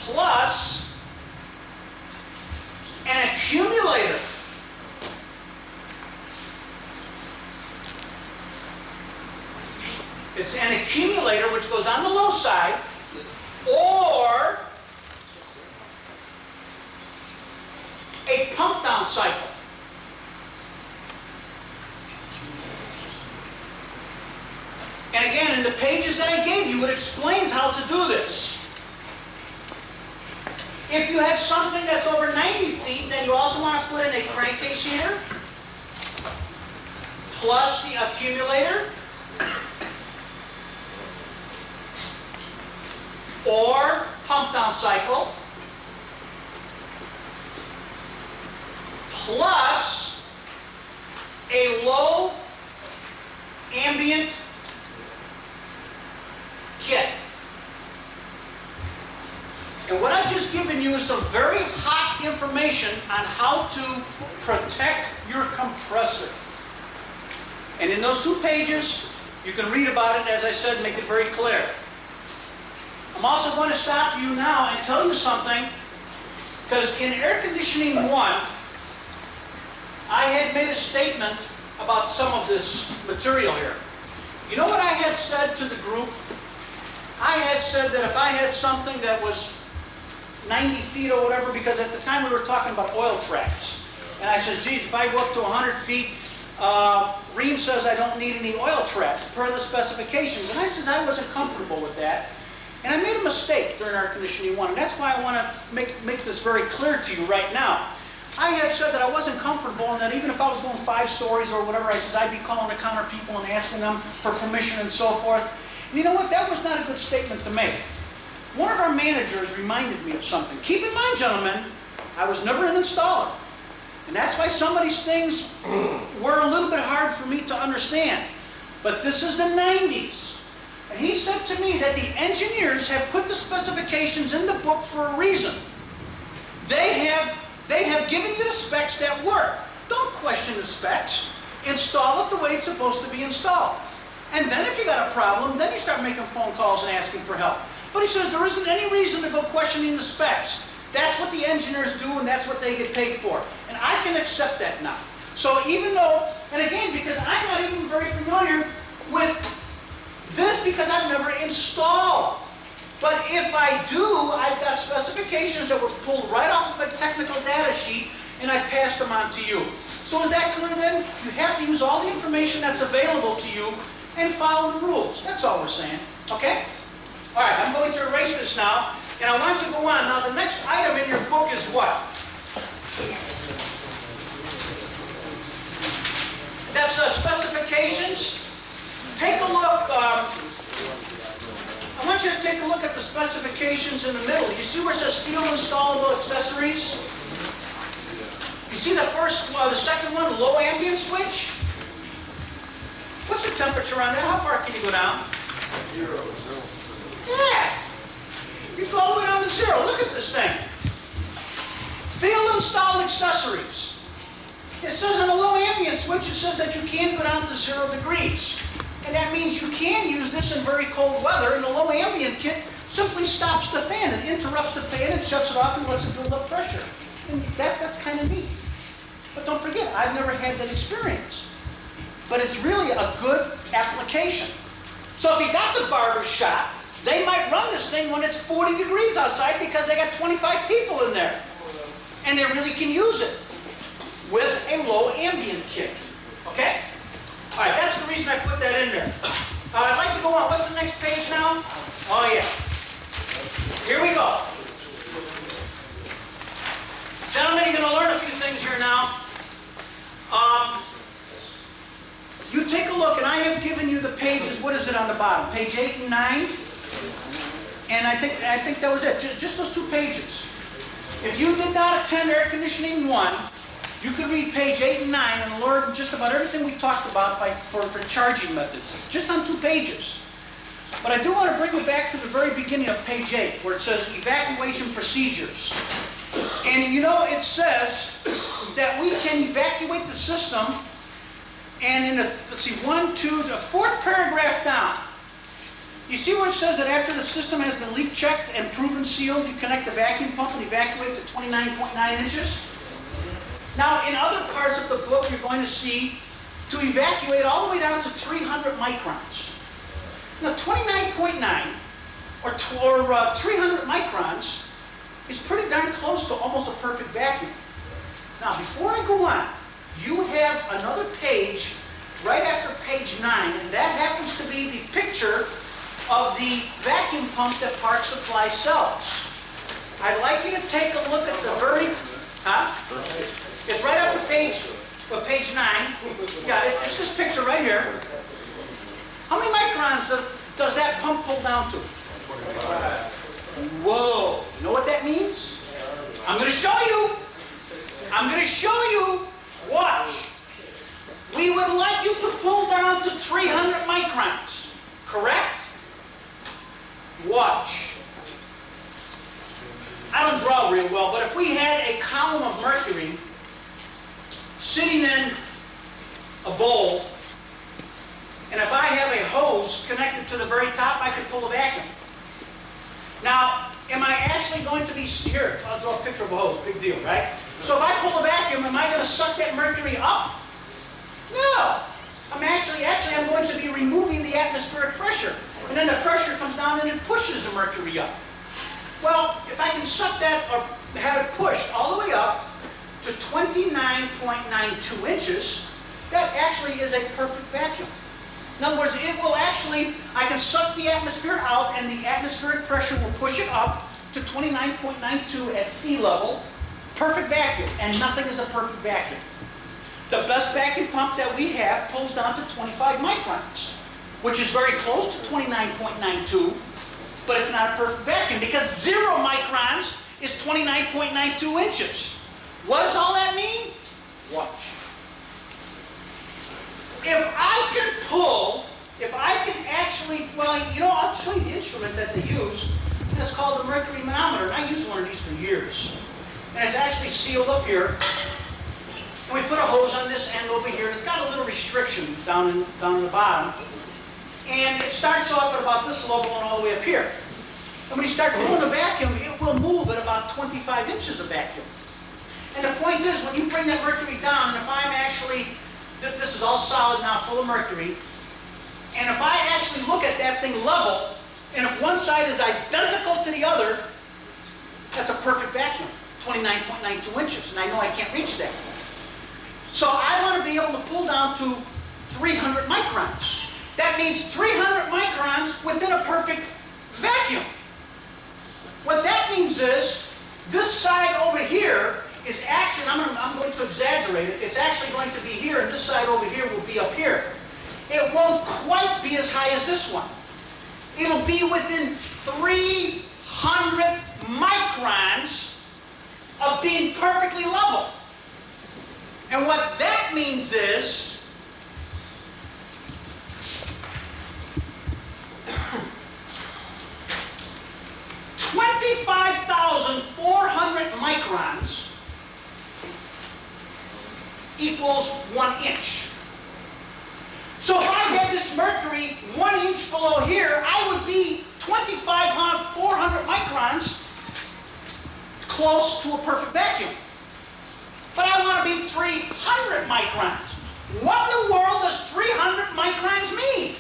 [SPEAKER 1] plus an accumulator. It's an accumulator which goes on the low side, or a pump down cycle. And again, in the pages that I gave you, it explains how to do this. If you have something that's over 90 feet, then you also want to put in a crankcase heater, plus the accumulator, or pump down cycle, plus a low ambient kit. And what I've just given you is some very hot information on how to protect your compressor. And in those 2 pages, you can read about it, as I said, make it very clear. I'm also going to stop you now and tell you something, because in Air Conditioning 1, I had made a statement about some of this material here. You know what I had said to the group? I had said that if I had something that was 90 feet or whatever, because at the time we were talking about oil tracks. And I said, geez, if I go up to 100 feet, Ream says I don't need any oil traps per the specifications. And I said I wasn't comfortable with that. And I made a mistake during Air Conditioning 1, and that's why I want to make this very clear to you right now. I had said that I wasn't comfortable, and that even if I was going 5 stories or whatever, I said I'd be calling the counter people and asking them for permission and so forth. And you know what? That was not a good statement to make. One of our managers reminded me of something. Keep in mind, gentlemen, I was never an installer. And that's why some of these things were a little bit hard for me to understand. But this is the 90s. And he said to me that the engineers have put the specifications in the book for a reason. They have given you the specs that work. Don't question the specs. Install it the way it's supposed to be installed. And then if you got a problem, then you start making phone calls and asking for help. But he says there isn't any reason to go questioning the specs. That's what the engineers do, and that's what they get paid for. And I can accept that now. So even though, and again, because I'm not even very familiar with this, because I've never installed. But if I do, I've got specifications that were pulled right off of a technical data sheet, and I passed them on to you. So is that clear then? You have to use all the information that's available to you and follow the rules. That's all we're saying. Okay? All right, I'm going to erase this now, and I want to go on. Now, the next item in your book is what? That's specifications. Take a look. I want you to take a look at the specifications in the middle. You see where it says steel installable accessories? You see the second one, low ambient switch? What's the temperature on that? How far can you go down?
[SPEAKER 3] 0.
[SPEAKER 1] Yeah. You go all the way down to 0. Look at this thing. Field installed accessories. It says on a low ambient switch, it says that you can go down to 0 degrees. And that means you can use this in very cold weather, and the low ambient kit simply stops the fan. It interrupts the fan, it shuts it off, and lets it build up pressure. And that's kind of neat. But don't forget, I've never had that experience. But it's really a good application. So if you got the barber shop, they might run this thing when it's 40 degrees outside because they got 25 people in there. And they really can use it with a low ambient kit. Okay? All right, that's the reason I put that in there. I'd like to go on. What's the next page now? Oh, yeah. Here we go. Gentlemen, you're going to learn a few things here now. You take a look, and I have given you the pages. What is it on the bottom? Page 8 and 9? And I think that was it. Just those 2 pages. If you did not attend Air Conditioning 1, you could read page 8 and 9 and learn just about everything we talked about for charging methods. Just on 2 pages. But I do want to bring you back to the very beginning of page 8, where it says Evacuation Procedures. And you know, it says that we can evacuate the system, and in the, let's see, the fourth paragraph down, you see where it says that after the system has been leak checked and proven sealed, you connect the vacuum pump and evacuate to 29.9 inches? Now, in other parts of the book, you're going to see to evacuate all the way down to 300 microns. Now, 29.9 or 300 microns is pretty darn close to almost a perfect vacuum. Now, before I go on, you have another page right after page 9, and that happens to be the picture of the vacuum pump that Park Supply sells. I'd like you to take a look at the very, it's right after page 9. Yeah, it's this picture right here. How many microns does that pump pull down to? Whoa! You know what that means? I'm going to show you. I'm going to show you. Watch. We would like you to pull down to 300 microns. Correct? Watch. I don't draw real well, but if we had a column of mercury sitting in a bowl, and if I have a hose connected to the very top, I could pull a vacuum. Now, am I actually going to be, here, I'll draw a picture of a hose, big deal, right? So if I pull a vacuum, am I going to suck that mercury up? No. I'm going to be removing the atmospheric pressure. And then the pressure comes down and it pushes the mercury up. Well, if I can suck that or have it pushed all the way up to 29.92 inches, that actually is a perfect vacuum. In other words, it will actually, I can suck the atmosphere out and the atmospheric pressure will push it up to 29.92 at sea level. Perfect vacuum, and nothing is a perfect vacuum. The best vacuum pump that we have pulls down to 25 microns, which is very close to 29.92, but it's not a perfect vacuum because 0 microns is 29.92 inches. What does all that mean? Watch. If I can actually, well, you know, I'll show you the instrument that they use, and it's called the Mercury Manometer, and I use one of these for years. And it's actually sealed up here. And we put a hose on this end over here, and it's got a little restriction down in the bottom. And it starts off at about this level and all the way up here. And when you start pulling the vacuum, it will move at about 25 inches of vacuum. And the point is, when you bring that mercury down, and if I'm actually, this is all solid now, full of mercury, and if I actually look at that thing level, and if one side is identical to the other, that's a perfect vacuum, 29.92 inches, and I know I can't reach that. So I want to be able to pull down to 300 microns. That means 300 microns within a perfect vacuum. What that means is, this side over here is actually, I'm going to exaggerate it, it's actually going to be here, and this side over here will be up here. It won't quite be as high as this one. It'll be within 300 microns of being perfectly level. And what that means is, $25,400 microns equals 1 inch. So if I had this mercury 1 inch below here, I would be 400 microns close to a perfect vacuum. But I want to be 300 microns. What in the world does 300 microns mean?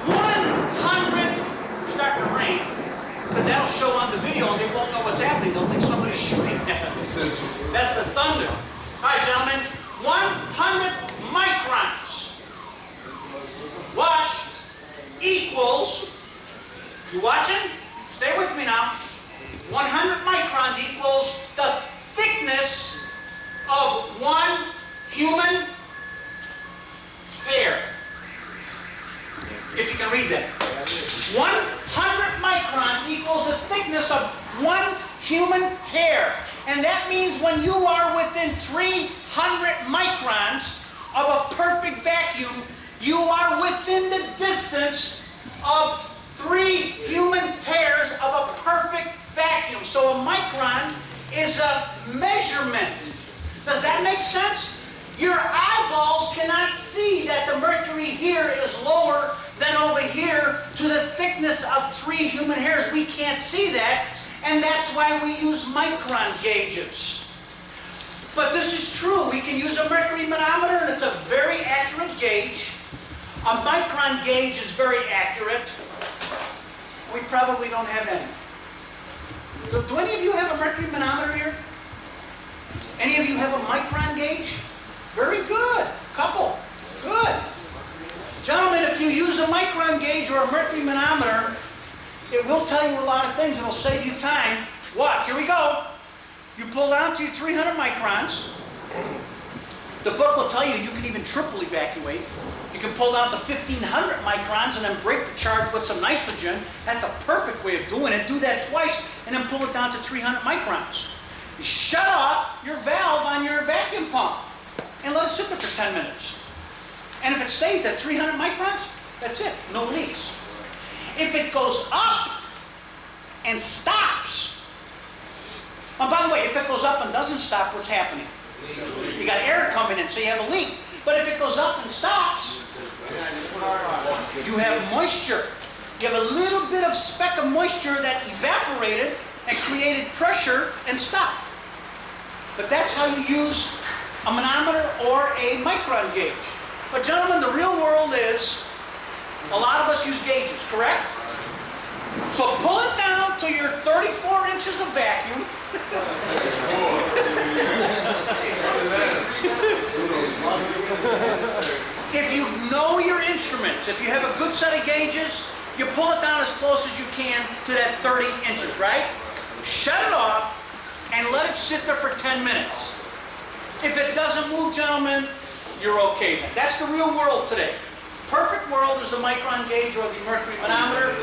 [SPEAKER 1] 100, start to rain, because that'll show on the video and they won't know what's happening. They'll think somebody's shooting at us. That's the thunder. All right, gentlemen, 100 microns. Watch. Equals, you watching? Stay with me now. 100 microns equals the thickness of one human hair. If you can read that. 100 microns equals the thickness of one human hair. And that means when you are within 300 microns of a perfect vacuum, you are within the distance of 3 human hairs of a perfect vacuum. So a micron is a measurement. Does that make sense? Your eyeballs cannot see that the mercury here is lower than over here to the thickness of 3 human hairs. We can't see that, and that's why we use micron gauges. But this is true. We can use a mercury manometer, and it's a very accurate gauge. A micron gauge is very accurate. We probably don't have any. Do any of you have a mercury manometer here? Any of you have a micron gauge? Very good. Couple. Good. Gentlemen, if you use a micron gauge or a mercury manometer, it will tell you a lot of things. It'll save you time. Watch. Here we go. You pull down to your 300 microns. The book will tell you you can even triple evacuate. You can pull down to 1,500 microns and then break the charge with some nitrogen. That's the perfect way of doing it. Do that twice and then pull it down to 300 microns. You shut off your valve on your vacuum pump and let it sit there for 10 minutes. And if it stays at 300 microns, that's it. No leaks. If it goes up and stops, oh, by the way, if it goes up and doesn't stop, what's happening? You got air coming in, so you have a leak. But if it goes up and stops, you have moisture. You have a little bit of speck of moisture that evaporated and created pressure and stopped. But that's how you use a manometer or a micron gauge. But gentlemen, the real world is, a lot of us use gauges, correct? So pull it down to your 34 inches of vacuum. If you know your instruments, if you have a good set of gauges, you pull it down as close as you can to that 30 inches, right? Shut it off and let it sit there for 10 minutes. If it doesn't move, gentlemen, you're okay then. That's the real world today. Perfect world is the micron gauge or the mercury manometer.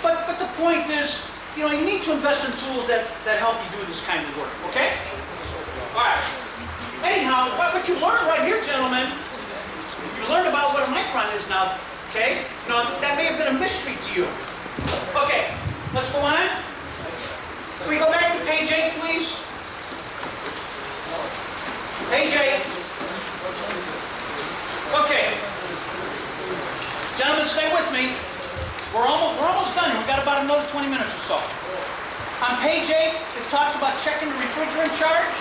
[SPEAKER 1] But the point is, you need to invest in tools that help you do this kind of work, okay? All right. Anyhow, what you learned right here, gentlemen, you learned about what a micron is now, okay? Now, that may have been a mystery to you. Okay, let's go on. Can we go back to page 8, please? Page 8. Okay. Gentlemen, stay with me. We're almost done. We've got about another 20 minutes or so. On page 8, it talks about checking the refrigerant charge.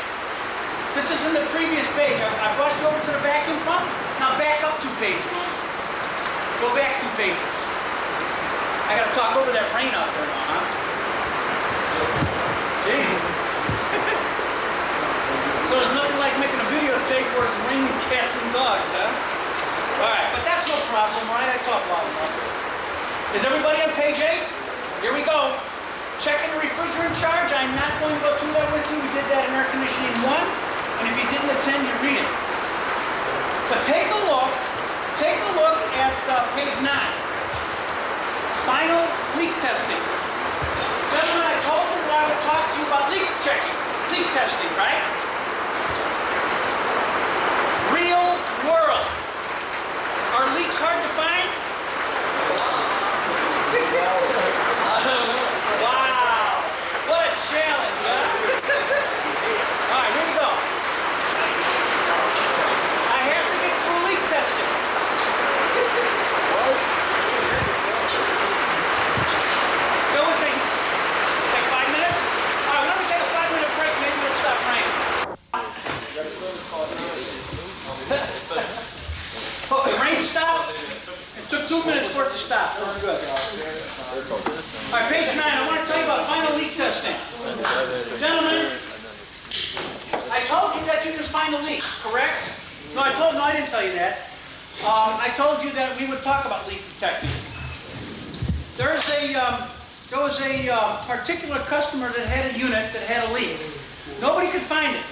[SPEAKER 1] This is in the previous page. I brought you over to the vacuum pump. Now back up 2 pages. Go back 2 pages. I got to talk over that rain out there now, huh? Gee. So there's nothing like making a videotape where it's raining cats and dogs, huh? All right, but that's no problem, right? I talk loud enough. Is everybody on page 8? Here we go. Checking the refrigerant charge. I'm not going to go through that with you. We did that in air conditioning 1. And if you didn't attend, you read it. But take a look at page 9. Final leak testing. Gentlemen, I told you that I would talk to you about leak checking, leak testing, right? Real world. Are leaks hard to find? Wow! What a challenge, huh? All right, here we go. I have to get through leak testing. Go with me. Take 5 minutes? All right, why don't we take a 5-minute break? Maybe it'll stop raining. Oh, the rain stopped? It took 2 minutes for it to stop. That was good. All right, page 9. I want to tell you about final leak testing. Gentlemen, I told you that you can find a leak, correct? No, I didn't tell you that. I told you that we would talk about leak detecting. There was a particular customer that had a unit that had a leak. Nobody could find it.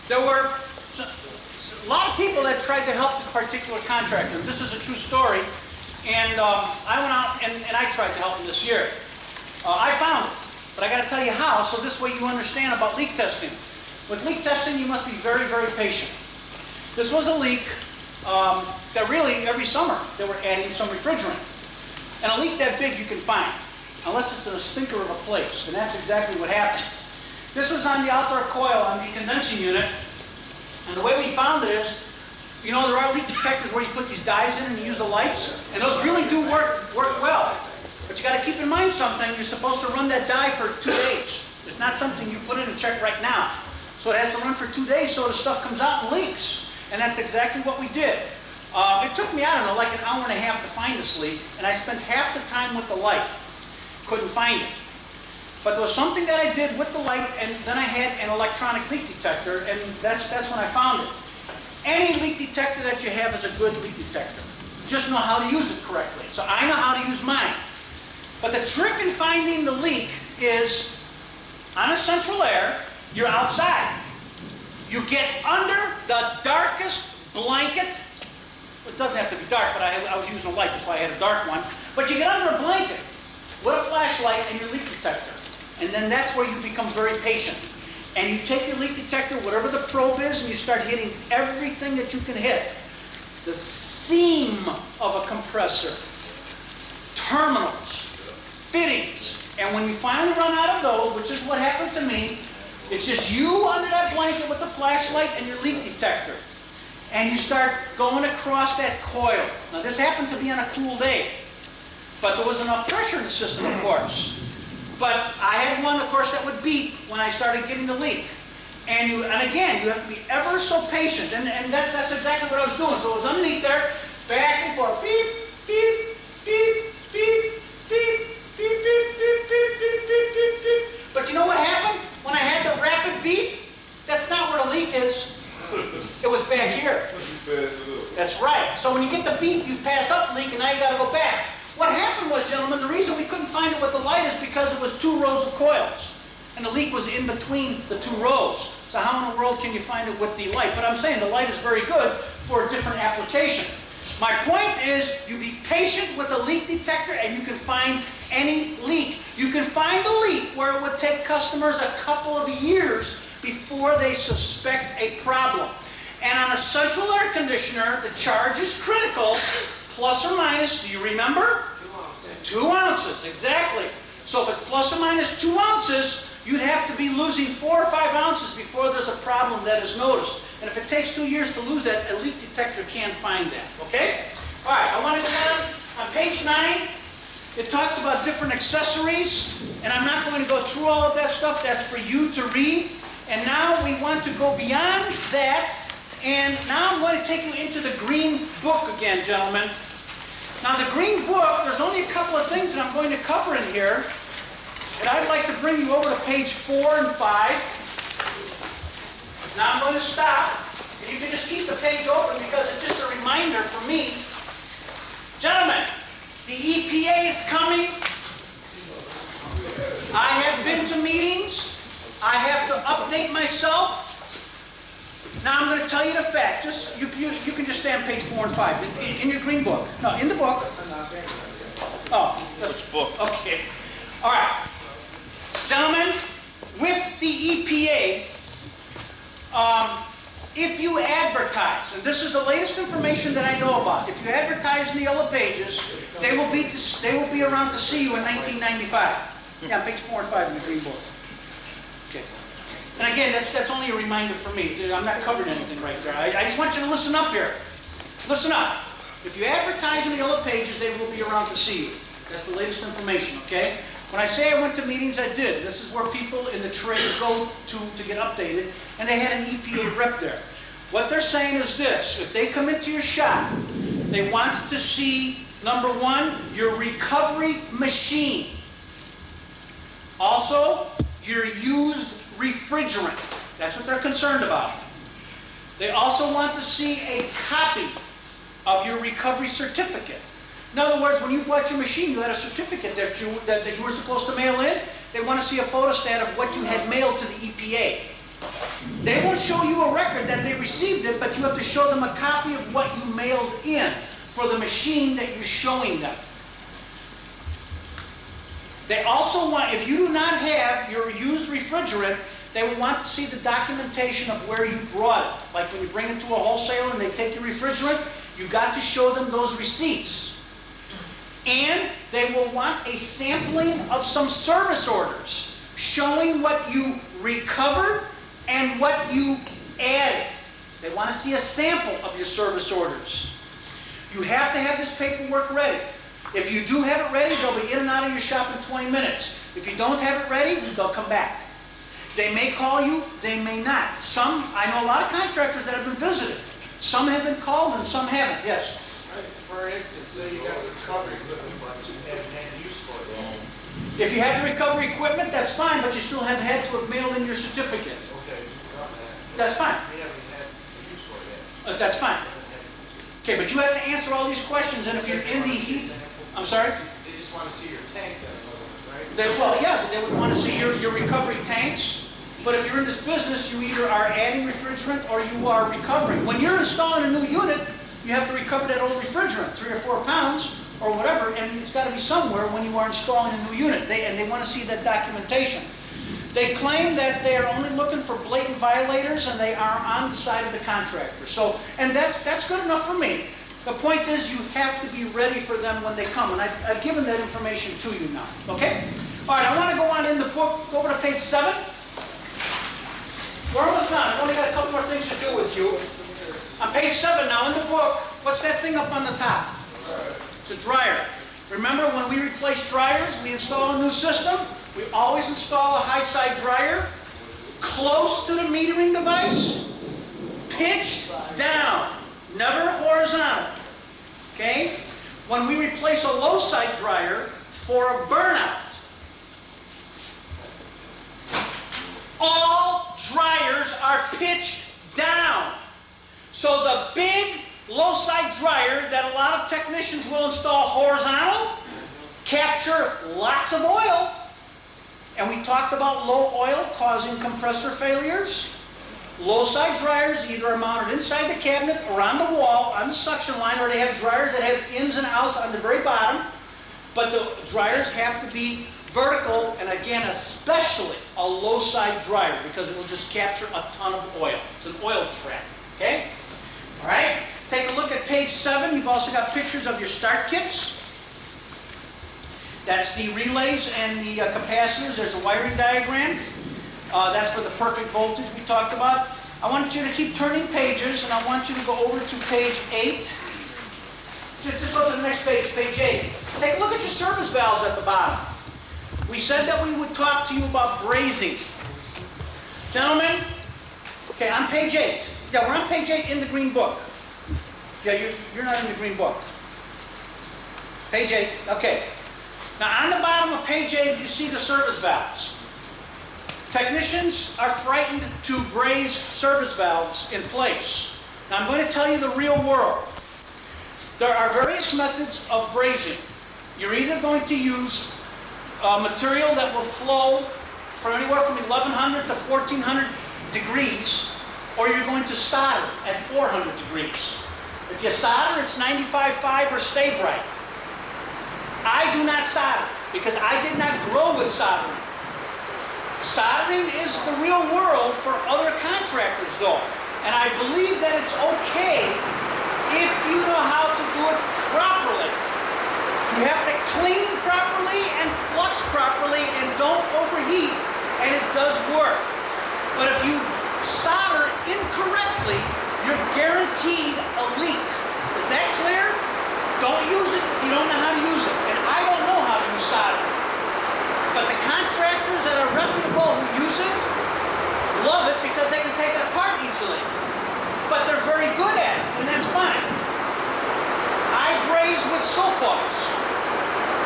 [SPEAKER 1] There were a lot of people that tried to help this particular contractor. This is a true story. And I went out and I tried to help him this year. I found it. But I got to tell you how, so this way you understand about leak testing. With leak testing, you must be very, very patient. This was a leak that really every summer they were adding some refrigerant. And a leak that big you can find, unless it's in a stinker of a place, and that's exactly what happened. This was on the outdoor coil on the condensing unit, and the way we found it is, you know, there are leak detectors where you put these dies in and you use the lights, and those really do work well. But you got to keep in mind something, you're supposed to run that die for 2 days. It's not something you put in and check right now. So it has to run for 2 days so the stuff comes out and leaks. And that's exactly what we did. It took me, I don't know, like an hour and a half to find this leak, and I spent half the time with the light. Couldn't find it. But there was something that I did with the light, and then I had an electronic leak detector, and that's when I found it. Any leak detector that you have is a good leak detector. Just know how to use it correctly. So I know how to use mine. But the trick in finding the leak is, on a central air, you're outside. You get under the darkest blanket. It doesn't have to be dark, but I was using a light, that's why I had a dark one. But you get under a blanket with a flashlight and your leak detector. And then that's where you become very patient. And you take your leak detector, whatever the probe is, and you start hitting everything that you can hit. The seam of a compressor, terminals, fittings. And when you finally run out of those, which is what happened to me, it's just you under that blanket with the flashlight and your leak detector. And you start going across that coil. Now this happened to be on a cool day, but there was enough pressure in the system, of course. But I had one, of course, that would beep when I started getting the leak. And again, you have to be ever so patient, and that's exactly what I was doing. So it was underneath there, back and forth, beep, beep, beep, beep, beep, beep, beep, beep, beep, beep, beep, beep, beep. But you know what happened? When I had the rapid beep, that's not where the leak is. It was back here. That's right. So when you get the beep, you've passed up the leak, and now you got to go back. What happened was, gentlemen, the reason we couldn't find it with the light is because it was 2 rows of coils, and the leak was in between the 2 rows. So how in the world can you find it with the light? But I'm saying the light is very good for a different application. My point is, you be patient with a leak detector, and you can find any leak. You can find a leak where it would take customers a couple of years before they suspect a problem. And on a central air conditioner, the charge is critical, plus or minus, do you remember? 2 ounces, exactly. So if it's plus or minus 2 ounces, you'd have to be losing 4 or 5 ounces before there's a problem that is noticed. And if it takes 2 years to lose that, a leak detector can find that, okay? All right, I want to go down on page 9. It talks about different accessories, and I'm not going to go through all of that stuff. That's for you to read. And now we want to go beyond that, and now I'm going to take you into the green book again, gentlemen. Now the green book, there's only a couple of things that I'm going to cover in here, and I'd like to bring you over to page 4 and 5. Now I'm going to stop, and you can just keep the page open because it's just a reminder for me. Gentlemen, the EPA is coming. I have been to meetings. I have to update myself. Now I'm going to tell you the fact. Just you can just stay on page 4 and 5 in your green book. No, in the book. Oh,
[SPEAKER 5] Which book?
[SPEAKER 1] Okay. All right, gentlemen. With the EPA, if you advertise, and this is the latest information that I know about, if you advertise in the Yellow Pages, they will be around to see you in 1995. Yeah, page 4 and 5 in the green book. Okay. And again, that's only a reminder for me. I'm not covering anything right there. I just want you to listen up here. Listen up. If you advertise in the Yellow Pages, they will be around to see you. That's the latest information, okay? When I say I went to meetings, I did. This is where people in the trade go to get updated, and they had an EPA rep there. What they're saying is this. If they come into your shop, they want to see, number 1, your recovery machine. Also, your used refrigerant. That's what they're concerned about. They also want to see a copy of your recovery certificate. In other words, when you bought your machine, you had a certificate that you were supposed to mail in. They want to see a photostat of what you had mailed to the EPA. They won't show you a record that they received it, but you have to show them a copy of what you mailed in for the machine that you're showing them. They also want, if you do not have your used refrigerant, They will want to see the documentation of where you brought it. Like when you bring it to a wholesaler and they take your refrigerant, you got to show them those receipts. And they will want a sampling of some service orders showing what you recovered and what you added. They want to see a sample of your service orders. You have to have this paperwork ready. If you do have it ready, they'll be in and out of your shop in 20 minutes. If you don't have it ready, they'll come back. They may call you, they may not. Some, I know a lot of contractors that have been visited. Some have been called and some haven't, yes.
[SPEAKER 3] For instance, say you got the recovery equipment, but you haven't had use for it.
[SPEAKER 1] If you have the recovery equipment, that's fine, but you still have had to have mailed in your certificate.
[SPEAKER 3] Okay, you got that.
[SPEAKER 1] That's fine.
[SPEAKER 3] We haven't had use for it yet.
[SPEAKER 1] That's fine. Okay, but you have to answer all these questions, and if you're in the heat... I'm sorry?
[SPEAKER 3] They just want to see your tank then, right?
[SPEAKER 1] Well, yeah, they would want to see your recovery tanks, but if you're in this business, you either are adding refrigerant or you are recovering. When you're installing a new unit, you have to recover that old refrigerant, 3 or 4 pounds or whatever, and it's got to be somewhere when you are installing a new unit, and they want to see that documentation. They claim that they are only looking for blatant violators, and they are on the side of the contractor. So, and that's good enough for me. The point is, you have to be ready for them when they come, and I've given that information to you now. Okay? All right, I want to go on in the book, go over to page 7. We're almost done. I've only got a couple more things to do with you. On page 7 now, in the book, what's that thing up on the top? It's a dryer. Remember when we replace dryers, we install a new system? We always install a high-side dryer close to the metering device, pitched down, never horizontal. Okay? When we replace a low-side dryer for a burnout, all dryers are pitched down. So the big low-side dryer that a lot of technicians will install horizontal capture lots of oil. And we talked about low oil causing compressor failures. Low-side dryers either are mounted inside the cabinet or on the wall on the suction line, or they have dryers that have ins and outs on the very bottom. But the dryers have to be vertical, and again, especially a low-side dryer, because it will just capture a ton of oil. It's an oil trap. Okay? All right? Take a look at page 7. You've also got pictures of your start kits. That's the relays and the capacitors. There's a wiring diagram. That's for the perfect voltage we talked about. I want you to keep turning pages, and I want you to go over to page 8. Just go to the next page, page 8. Take a look at your service valves at the bottom. We said that we would talk to you about brazing. Gentlemen, okay, on page 8. Yeah, we're on page 8 in the green book. Yeah, you're not in the green book. Page 8, okay. Now, on the bottom of page 8, you see the service valves. Technicians are frightened to braze service valves in place. Now, I'm going to tell you the real world. There are various methods of brazing. You're either going to use material that will flow from anywhere from 1100 to 1400 degrees, or you're going to solder at 400 degrees. If you solder, it's 95.5 or stay bright. I do not solder because I did not grow with soldering. Soldering is the real world for other contractors, though. And I believe that it's okay if you know how to do it properly. You have to clean properly and flux properly and don't overheat, and it does work. But if you solder incorrectly, you're guaranteed a leak. Is that clear? Don't use it if you don't know how to use it. And I don't know how to use solder. But the contractors that are reputable who use it love it because they can take it apart easily. But they're very good at it, and that's fine. I braze with sulfates.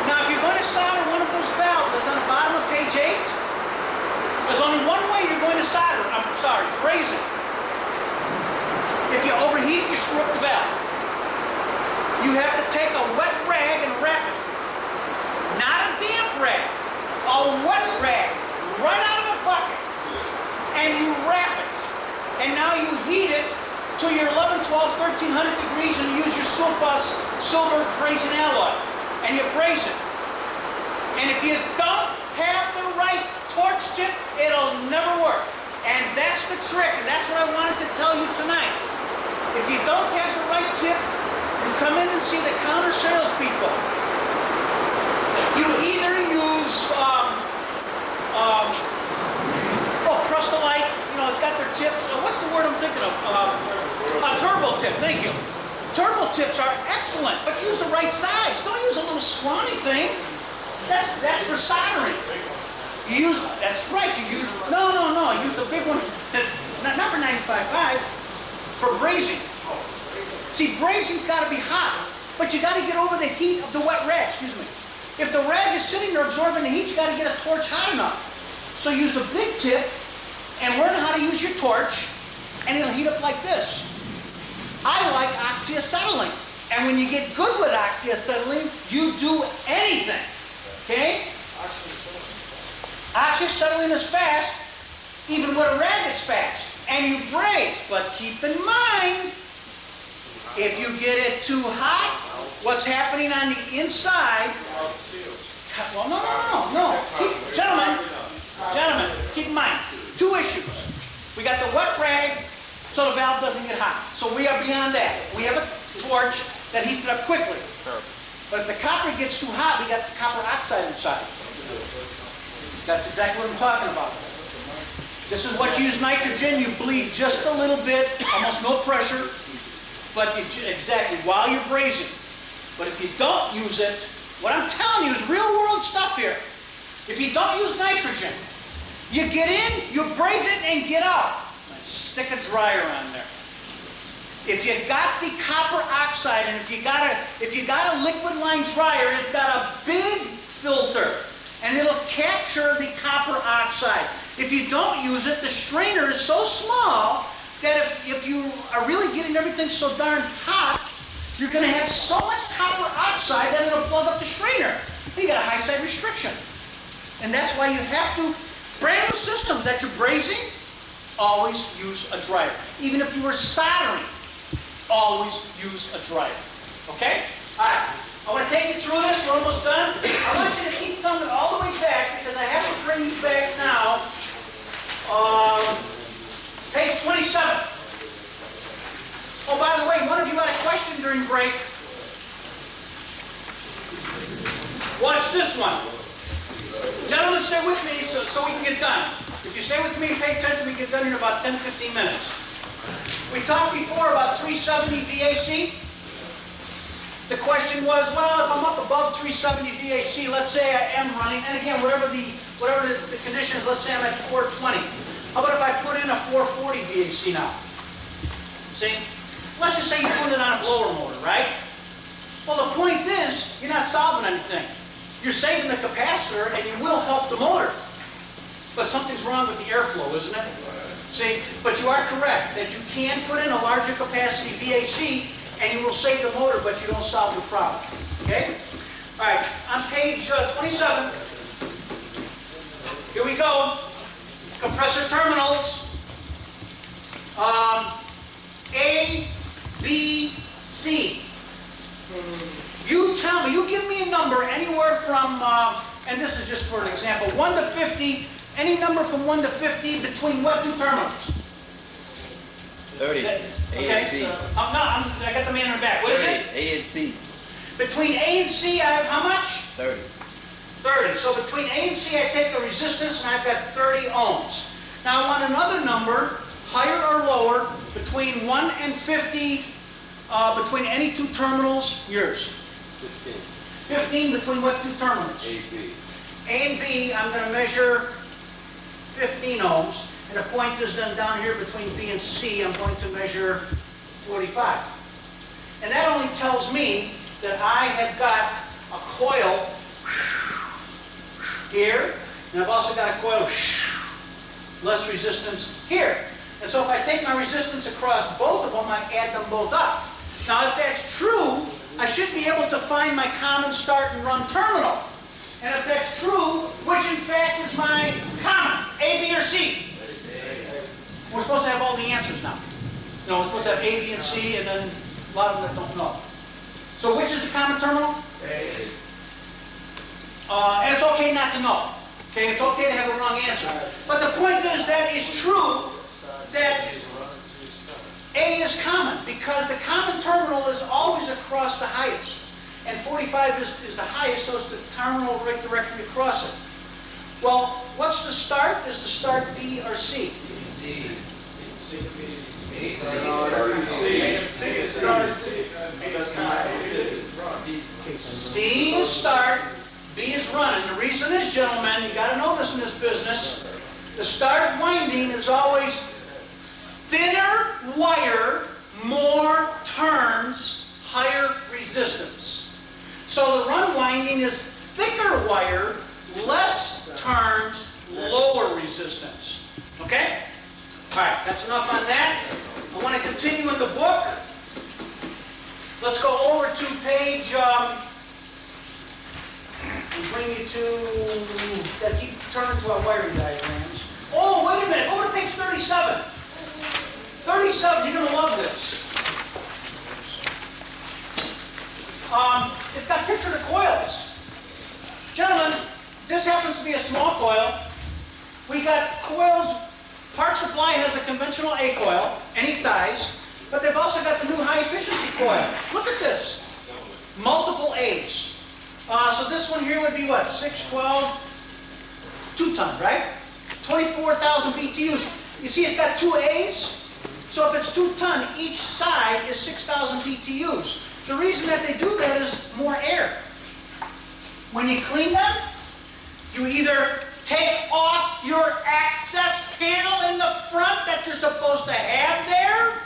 [SPEAKER 1] Now, if you're going to solder one of those valves that's on the bottom of page 8, there's only one way you're going to solder. Braze it. If you overheat it, you screw up the valve. You have to take a wet rag and wrap it. Not a damp rag. A wet rag. Right out of a bucket. And you wrap it. And now you heat it to your 11, 12, 1300 degrees and you use your silver brazing alloy. And you braze it. And if you don't have the right torch tip, it'll never work. And that's the trick, and that's what I wanted to tell you tonight. If you don't have the right tip, you come in and see the counter salespeople. You either use, Trustolite, it's got their tips. What's the word I'm thinking of? A turbo tip, thank you. Turbo tips are excellent, but use the right size. Don't use a little scrawny thing. That's for soldering. That's right, no, use the big one, not for 95.5, for brazing. See, brazing's got to be hot, but you got to get over the heat of the wet rag, excuse me. If the rag is sitting there absorbing the heat, you got to get a torch hot enough. So use the big tip and learn how to use your torch, and it'll heat up like this. I like oxyacetylene, and when you get good with oxyacetylene, you do anything, okay? Oxyacetylene is fast, even with a rag it's fast, and you braze, but keep in mind, if you get it too hot, what's happening on the inside? Well, no. Gentlemen, keep in mind, two issues. We got the wet rag, so the valve doesn't get hot. So we are beyond that. We have a torch that heats it up quickly. But if the copper gets too hot, we got the copper oxide inside. That's exactly what I'm talking about. This is what you use nitrogen. You bleed just a little bit, almost no pressure, but exactly while you're brazing. But if you don't use it, what I'm telling you is real world stuff here. If you don't use nitrogen, you get in, you braze it, and get out. Stick a dryer on there. If you've got the copper oxide, and if you got a liquid line dryer, it's got a big filter, and it'll capture the copper oxide. If you don't use it, the strainer is so small that if you are really getting everything so darn hot, you're going to have so much copper oxide that it'll plug up the strainer. You got a high side restriction. And that's why you have to, brand new systems that you're brazing, always use a dryer. Even if you were soldering, always use a dryer. Okay? All right. I want to take you through this. We're almost done. I want you to keep coming all the way back because I have to bring you back now. Page 27. Oh, by the way, one of you had a question during break. Watch this one. Gentlemen, stay with me so we can get done. If you stay with me and pay attention, we can get done in about 10, 15 minutes. We talked before about 370 VAC. The question was, well, if I'm up above 370 VAC, let's say I am running, and again, whatever the condition is, let's say I'm at 420. How about if I put in a 440 VAC now? See? Let's just say you put it on a blower motor, right? Well, the point is, you're not solving anything. You're saving the capacitor, and you will help the motor. But something's wrong with the airflow, isn't it? See? But you are correct that you can put in a larger capacity VAC, and you will save the motor, but you don't solve the problem. Okay? All right, on page 27, here we go. Compressor terminals. A, B, C. You tell me, you give me a number anywhere from, and this is just for an example, 1 to 50, any number from 1 to 50 between what two terminals?
[SPEAKER 5] 30.
[SPEAKER 1] Okay,
[SPEAKER 5] A and C.
[SPEAKER 1] I got the man in the back. What is
[SPEAKER 5] 30.
[SPEAKER 1] it?
[SPEAKER 5] A and C.
[SPEAKER 1] Between A and C, I have how much?
[SPEAKER 5] 30.
[SPEAKER 1] 30. So between A and C, I take a resistance, and I've got 30 ohms. Now I want another number, higher or lower, between 1 and 50, between any two terminals. Yours?
[SPEAKER 3] 15.
[SPEAKER 1] 15 between what two terminals?
[SPEAKER 3] A, B.
[SPEAKER 1] A and B, I'm going to measure 15 ohms. And the point is then down here between B and C, I'm going to measure 45. And that only tells me that I have got a coil here, and I've also got a coil less resistance here. And so if I take my resistance across both of them, I add them both up. Now if that's true, I should be able to find my common start and run terminal. And if that's true, which in fact is my common, A, B, or C? We're supposed to have all the answers now. No, we're supposed to have A, B, and C, and then a lot of them that don't know. So which is the common terminal?
[SPEAKER 3] A.
[SPEAKER 1] And it's okay not to know. Okay, it's okay to have a wrong answer. But the point is that it's true that A is common, because the common terminal is always across the highest. And 45 is the highest, so it's the terminal right directly across it. Well, what's the start? Is the start B or C?
[SPEAKER 3] D.
[SPEAKER 1] C is start, B is run. And the reason is, gentlemen, you got to know this in this business, the start winding is always thinner wire, more turns, higher resistance. So the run winding is thicker wire, less turns, lower resistance. Okay? All right, that's enough on that. I want to continue in the book. Let's go over to page, and bring you to, keep turning to our wiring diagrams. Oh, wait a minute, go to page 37. 37, you're going to love this. It's got picture of the coils. Gentlemen, this happens to be a small coil. We got coils. Park Supply has the conventional A coil, any size, but they've also got the new high efficiency coil. Look at this. Multiple A's. So this one here would be what? 612, 2-ton, right? 24,000 BTUs. You see it's got 2 A's? So if it's 2-ton, each side is 6,000 BTUs. The reason that they do that is more air. When you clean them, you either take off your access panel in the front that you're supposed to have there,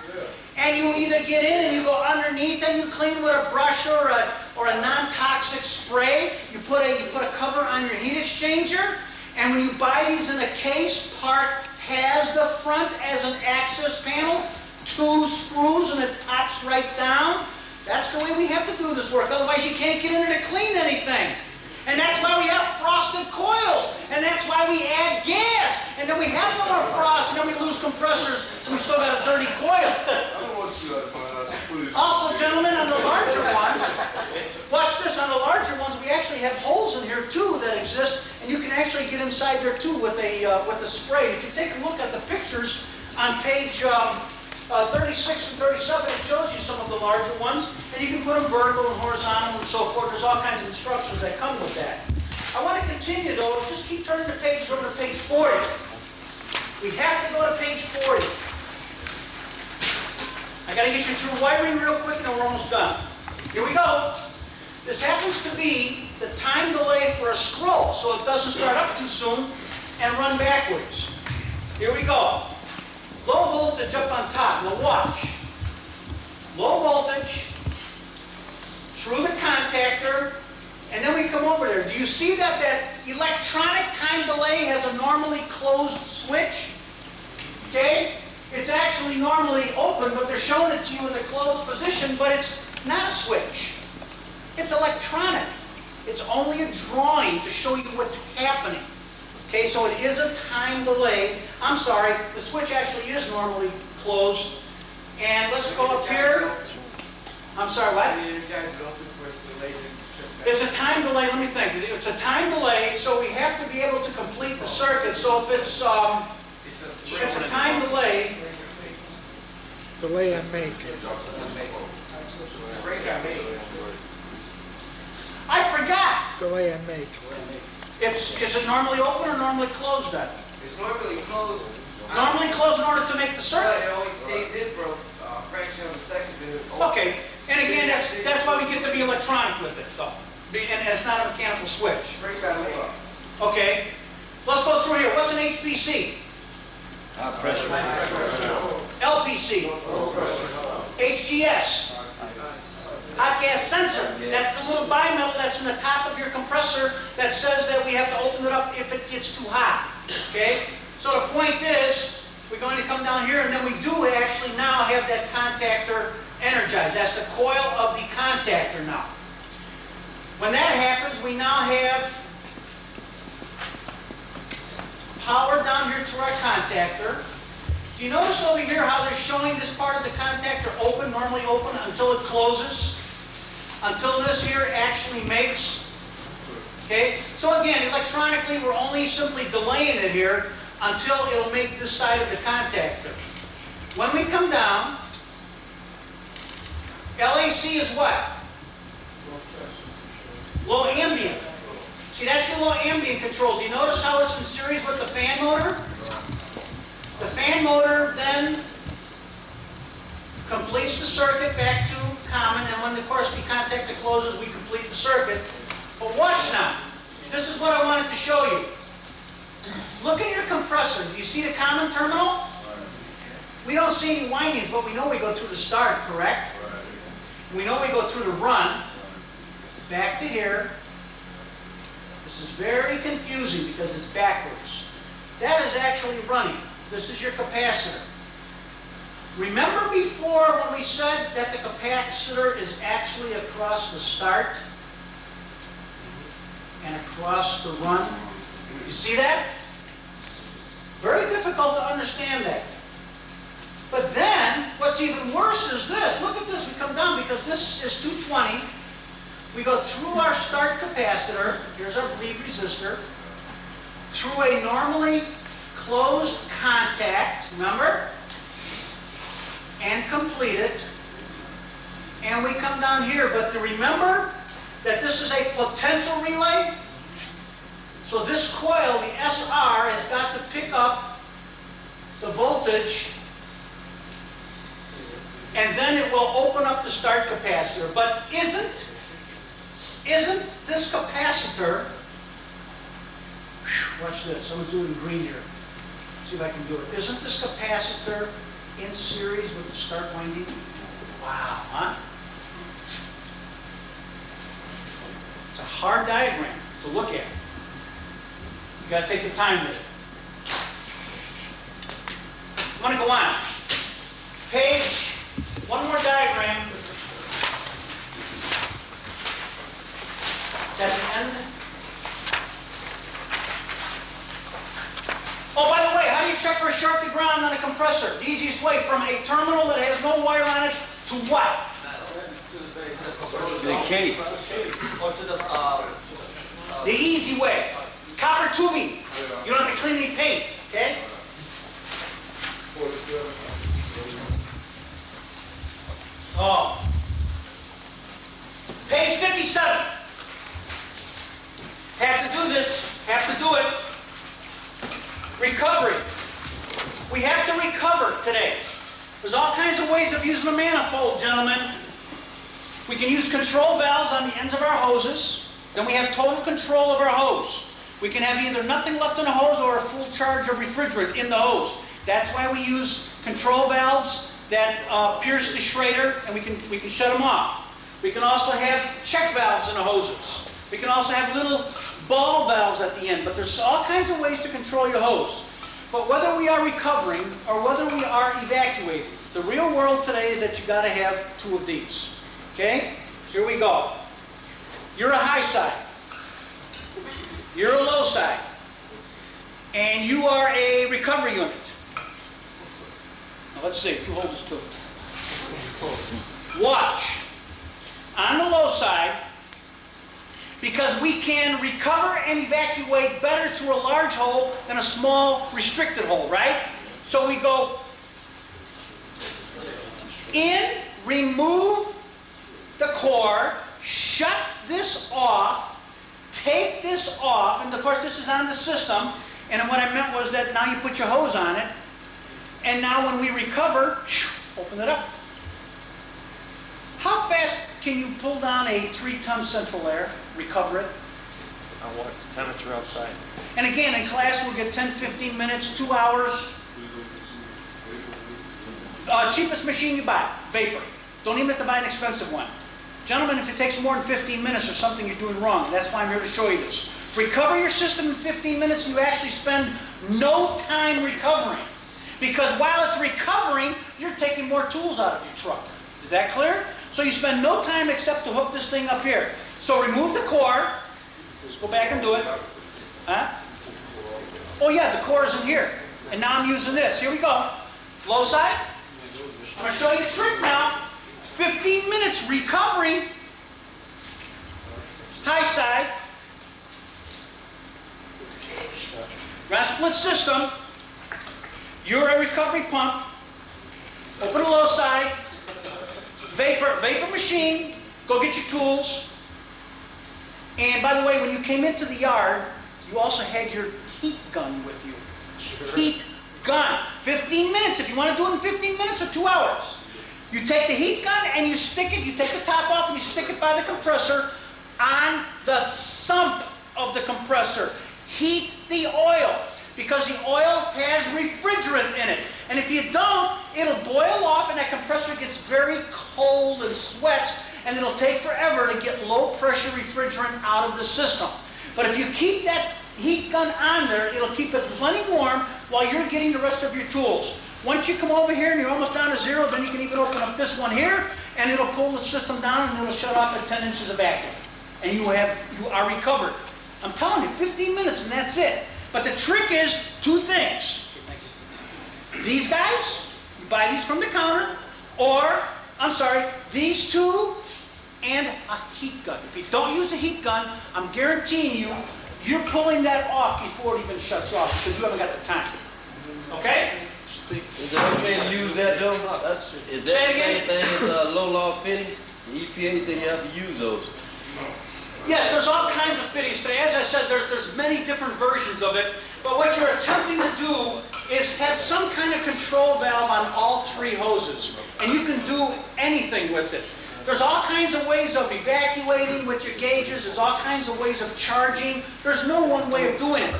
[SPEAKER 1] and you either get in and you go underneath and you clean with a brush or a non-toxic spray. You put a cover on your heat exchanger, and when you buy these in a case, Park has the front as an access panel, 2 screws, and it pops right down. That's the way we have to do this work. Otherwise, you can't get in there to clean anything. And that's why we have frosted coils. And that's why we add gas. And then we have no more frost, and then we lose compressors, and we still got a dirty coil. Also, gentlemen, on the larger ones, watch this, on the larger ones, we actually have holes in here, too, that exist, and you can actually get inside there, too, with a spray. If you take a look at the pictures on page 36 and 37, it shows you some of the larger ones, and you can put them vertical and horizontal and so forth. There's all kinds of instructions that come with that. I want to continue, though. Just keep turning the pages over to page 40. We have to go to page 40. I got to get you through wiring real quick, and then we're almost done. Here we go. This happens to be the time delay for a scroll, so it doesn't start up too soon and run backwards. Here we go. Low voltage up on top. Now watch. Low voltage through the contactor, and then we come over there. Do you see that electronic time delay has a normally closed switch? Okay? It's actually normally open, but they're showing it to you in the closed position, but it's not a switch. It's electronic. It's only a drawing to show you what's happening. Okay, so it is a time delay. I'm sorry, the switch actually is normally closed. And let's go up here. I'm sorry, what? It's a time delay, let me think. It's a time delay, so we have to be able to complete the circuit. So if it's a time delay.
[SPEAKER 4] Delay and make.
[SPEAKER 1] I forgot.
[SPEAKER 4] Delay and make.
[SPEAKER 1] Is it normally open or normally closed then?
[SPEAKER 3] It's normally closed.
[SPEAKER 1] Normally closed in order to make the circuit.
[SPEAKER 3] It only stays in for a fraction of a second.
[SPEAKER 1] Okay, and again, that's why we get to be electronic with it, though. And it's not a mechanical switch.
[SPEAKER 3] Bring that up.
[SPEAKER 1] Okay, let's go through here. What's an HPC?
[SPEAKER 5] Pressure.
[SPEAKER 1] LPC. HGS. Hot gas sensor. That's the little bimetal that's in the top of your compressor that says that we have to open it up if it gets too hot. Okay? So the point is, we're going to come down here, and then we do actually now have that contactor energized. That's the coil of the contactor now. When that happens, we now have power down here to our contactor. Do you notice over here how they're showing this part of the contactor open, normally open, until it closes? Until this here actually makes Okay? So again, electronically, we're only simply delaying it here until it'll make this side of the contactor. When we come down, LAC is what? Low ambient. See, that's your low ambient control. Do you notice how it's in series with the fan motor? The fan motor then completes the circuit back to common, and when, of course, the contactor closes, we complete the circuit. But watch now. This is what I wanted to show you. Look at your compressor. Do you see the common terminal? We don't see any windings, but we know we go through the start, correct? We know we go through the run. Back to here. This is very confusing because it's backwards. That is actually running. This is your capacitor. Remember before when we said that the capacitor is actually across the start and across the run? You see that? Very difficult to understand that. But then, what's even worse is this. Look at this. We come down because this is 220. We go through our start capacitor. Here's our bleed resistor. Through a normally closed contact, remember? And complete it. And we come down here. But to remember that this is a potential relay. So this coil, the SR, has got to pick up the voltage, and then it will open up the start capacitor. But isn't this capacitor, watch this, I'm going to do it in green here. See if I can do it. Isn't this capacitor in series with the start winding? Wow, huh? It's a hard diagram to look at. You got to take the time with it. I'm going to go on. Page, one more diagram. It's at the end. Oh, by the way, how do you check for a Sharpie ground on a compressor? The easiest way, from a terminal that has no wire on it to what?
[SPEAKER 5] The case.
[SPEAKER 2] Or to the,
[SPEAKER 1] The easy way. Copper tubing. You don't have to clean any paint, okay? Oh. Page 57. Have to do this. Have to do it. Recovery. We have to recover today. There's all kinds of ways of using a manifold, gentlemen. We can use control valves on the ends of our hoses. Then we have total control of our hose. We can have either nothing left in the hose or a full charge of refrigerant in the hose. That's why we use control valves that pierce the Schrader, and we can shut them off. We can also have check valves in the hoses. We can also have little ball valves at the end. But there's all kinds of ways to control your hose. But whether we are recovering or whether we are evacuating, the real world today is that you've got to have two of these. Okay? Here we go. You're a high side. You're a low side. And you are a recovery unit. Now let's see, who holds us to it? Watch. On the low side, because we can recover and evacuate better through a large hole than a small restricted hole, right? So we go in, remove the core, shut this off, take this off, and of course this is on the system, and what I meant was that now you put your hose on it, and now when we recover, open it up. How fast can you pull down a 3-ton central air, recover it?
[SPEAKER 5] On what temperature outside?
[SPEAKER 1] And again, in class we'll get 10, 15 minutes, 2 hours. Cheapest machine you buy, vapor. Don't even have to buy an expensive one. Gentlemen, if it takes more than 15 minutes, there's something you're doing wrong. That's why I'm here to show you this. Recover your system in 15 minutes, and you actually spend no time recovering. Because while it's recovering, you're taking more tools out of your truck. Is that clear? So you spend no time except to hook this thing up here. So remove the core. Let's go back and do it. Huh? Oh yeah, the core is in here. And now I'm using this. Here we go. Low side. I'm going to show you the trick now. 15 minutes recovery. High side. Run a split system. You're a recovery pump. Open the low side. Vapor machine. Go get your tools. And by the way, when you came into the yard, you also had your heat gun with you.
[SPEAKER 3] Sure.
[SPEAKER 1] Heat gun. 15 minutes. If you want to do it in 15 minutes or 2 hours. You take the heat gun and you stick it, you take the top off and you stick it by the compressor on the sump of the compressor. Heat the oil, because the oil has refrigerant in it. And if you don't, it'll boil off and that compressor gets very cold and sweats, and it'll take forever to get low pressure refrigerant out of the system. But if you keep that heat gun on there, it'll keep it plenty warm while you're getting the rest of your tools. Once you come over here and you're almost down to zero, then you can even open up this one here, and it'll pull the system down and it'll shut off at 10 inches of vacuum. And you are recovered. I'm telling you, 15 minutes and that's it. But the trick is 2 things. These guys, you buy these from the counter, or, I'm sorry, these 2 and a heat gun. If you don't use the heat gun, I'm guaranteeing you, you're pulling that off before it even shuts off because you haven't got the time. Okay?
[SPEAKER 6] Is it okay to use that though? Is that the same thing as low loss fittings? The EPA said you have to use those.
[SPEAKER 1] Yes, there's all kinds of fittings today. As I said, there's many different versions of it. But what you're attempting to do is have some kind of control valve on all 3 hoses. And you can do anything with it. There's all kinds of ways of evacuating with your gauges. There's all kinds of ways of charging. There's no one way of doing it.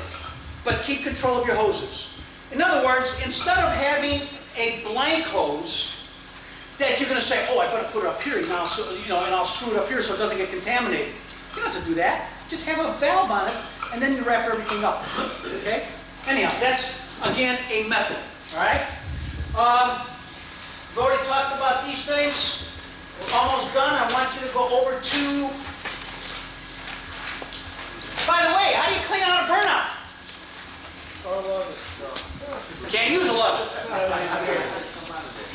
[SPEAKER 1] But keep control of your hoses. In other words, instead of having a blank hose that you're going to say, oh, I better put it up here now, so, and I'll screw it up here so it doesn't get contaminated. You don't have to do that. Just have a valve on it, and then you wrap everything up. Okay? Anyhow, that's, again, a method. All right? We've already talked about these things. We're almost done. I want you to go over to... By the way, how do you clean out a burnout? Can't use 11.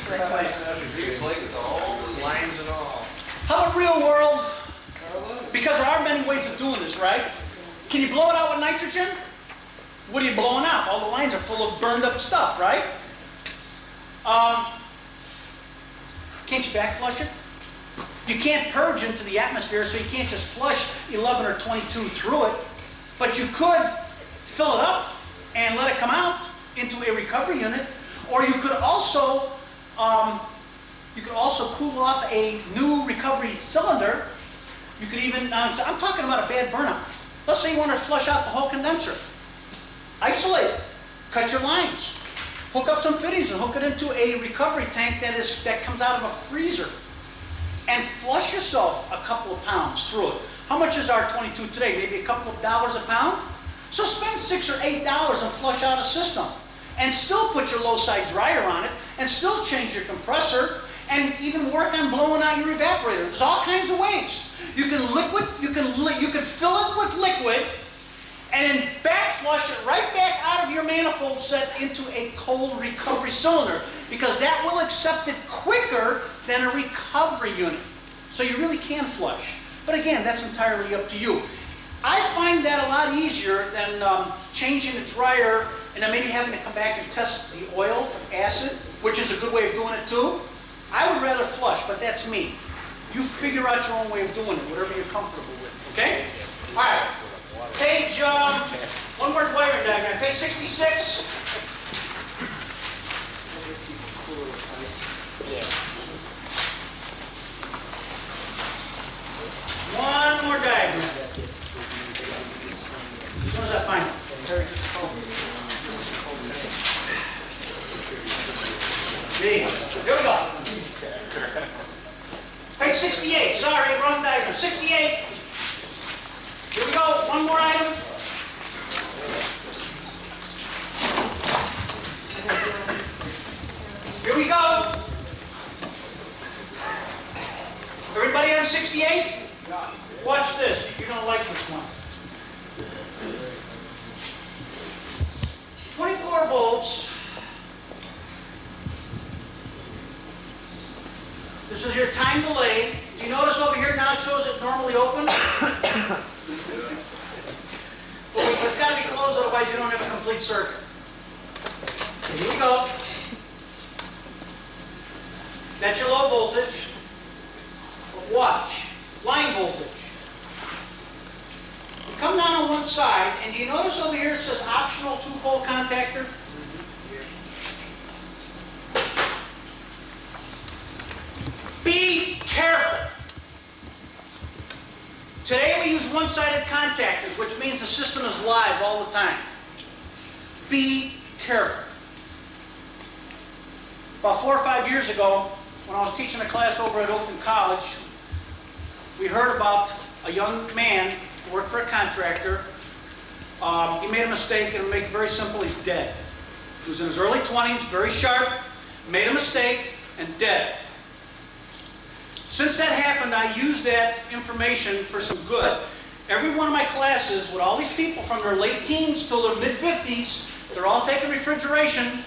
[SPEAKER 3] Replace the whole lines and all.
[SPEAKER 1] How about real world? Because there are many ways of doing this, right? Can you blow it out with nitrogen? What are you blowing out? All the lines are full of burned up stuff, right? Can't you back flush it? You can't purge into the atmosphere, so you can't just flush 11 or 22 through it. But you could fill it up and let it come out into a recovery unit, or you could also cool off a new recovery cylinder. You could even, I'm talking about a bad burnout. Let's say you want to flush out the whole condenser. Isolate it, cut your lines, hook up some fittings and hook it into a recovery tank that comes out of a freezer, and flush yourself a couple of pounds through it. How much is our 22 today? Maybe a couple of dollars a pound? So spend $6 or $8 and flush out a system, and still put your low side dryer on it, and still change your compressor, and even work on blowing out your evaporator. There's all kinds of ways. You can fill it with liquid, and then back flush it right back out of your manifold set into a cold recovery cylinder, because that will accept it quicker than a recovery unit. So you really can flush. But again, that's entirely up to you. I find that a lot easier than changing the dryer and then maybe having to come back and test the oil for acid, which is a good way of doing it too. I would rather flush, but that's me. You figure out your own way of doing it, whatever you're comfortable with, okay? All right. Page, one more wiring diagram, page 66. One more diagram. As soon as I find it. Here we go. Page 68. Sorry, wrong diagram. 68. Here we go. One more item. Here we go. Everybody on 68? Watch this. You're going to like this one. 24 volts. This is your time delay. Do you notice over here now it shows it normally open? But we but it's gotta be closed, otherwise you don't have a complete circuit. Here we go. That's your low voltage. But watch, line voltage. You come down on one side, and do you notice over here it says optional 2-pole contactor? Be careful. Today we use one-sided contactors, which means the system is live all the time. Be careful. About 4 or 5 years ago, when I was teaching a class over at Oakland College, we heard about a young man who worked for a contractor. He made a mistake, and to make it very simple, he's dead. He was in his early 20s, very sharp, made a mistake, and dead. Since that happened, I used that information for some good. Every one of my classes, with all these people from their late teens till their mid-50s, they're all taking refrigeration,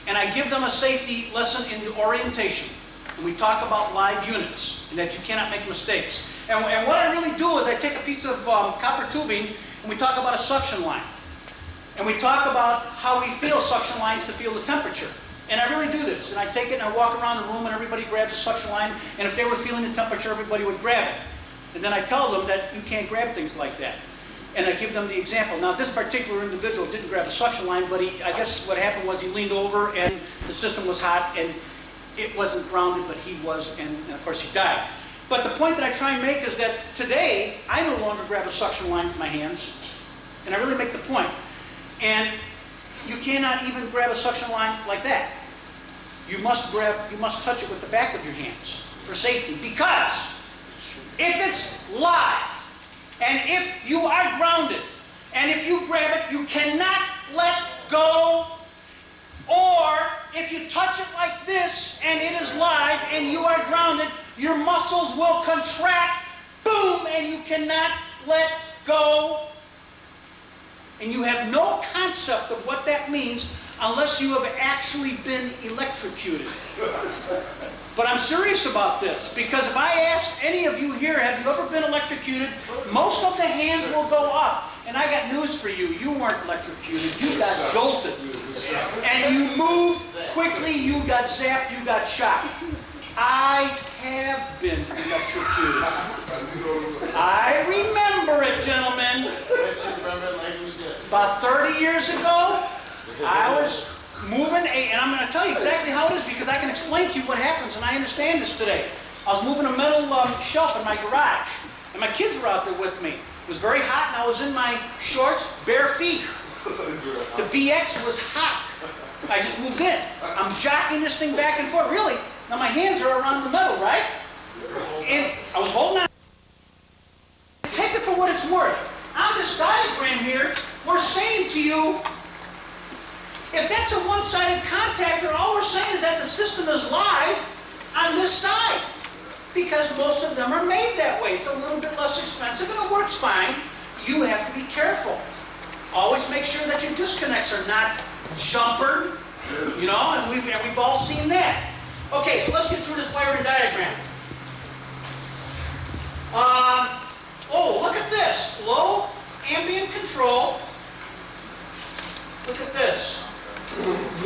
[SPEAKER 1] and I give them a safety lesson in the orientation. And we talk about live units, and that you cannot make mistakes. And what I really do is I take a piece of copper tubing, and we talk about a suction line. And we talk about how we feel suction lines to feel the temperature. And I really do this. And I take it and I walk around the room and everybody grabs a suction line. And if they were feeling the temperature, everybody would grab it. And then I tell them that you can't grab things like that. And I give them the example. Now, this particular individual didn't grab a suction line, but I guess what happened was he leaned over and the system was hot and it wasn't grounded, but he was, and of course he died. But the point that I try and make is that today, I no longer grab a suction line with my hands. And I really make the point. And you cannot even grab a suction line like that. You must touch it with the back of your hands for safety. Because if it's live, and if you are grounded, and if you grab it, you cannot let go. Or if you touch it like this, and it is live, and you are grounded, your muscles will contract, boom, and you cannot let go. And you have no concept of what that means unless you have actually been electrocuted. But I'm serious about this, because if I ask any of you here, have you ever been electrocuted? Most of the hands will go up. And I got news for you. You weren't electrocuted. You got jolted. And you moved quickly. You got zapped. You got shocked. I have been electrocuted. I remember it, gentlemen. About 30 years ago, I was moving and I'm going to tell you exactly how it is because I can explain to you what happens, and I understand this today. I was moving a metal shelf in my garage, and my kids were out there with me. It was very hot, and I was in my shorts, bare feet. The BX was hot. I just moved in. I'm jacking this thing back and forth. Really, now my hands are around the metal, right? And I was holding on. Take it for what it's worth. On this diagram here, we're saying to you, if that's a one-sided contactor, all we're saying is that the system is live on this side. Because most of them are made that way. It's a little bit less expensive and it works fine. You have to be careful. Always make sure that your disconnects are not jumpered, you know, and we've all seen that. Okay, so let's get through this wiring diagram. Oh, look at this. Low ambient control. Look at this.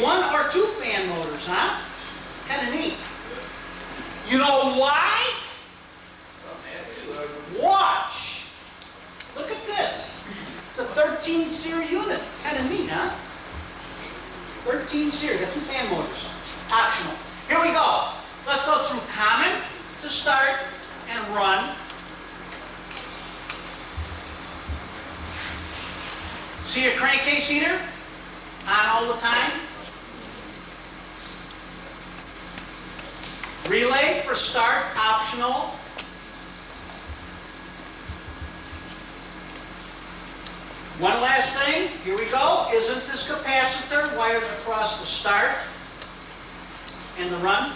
[SPEAKER 1] 1 or 2 fan motors, huh? Kind of neat. You know why? Watch. Look at this. It's a 13 SEER unit. Kind of neat, huh? 13 SEER. Got 2 fan motors. Optional. Here we go. Let's go through common to start and run. See your crankcase heater? On all the time. Relay for start, optional. One last thing, here we go. Isn't this capacitor wired across the start and the run?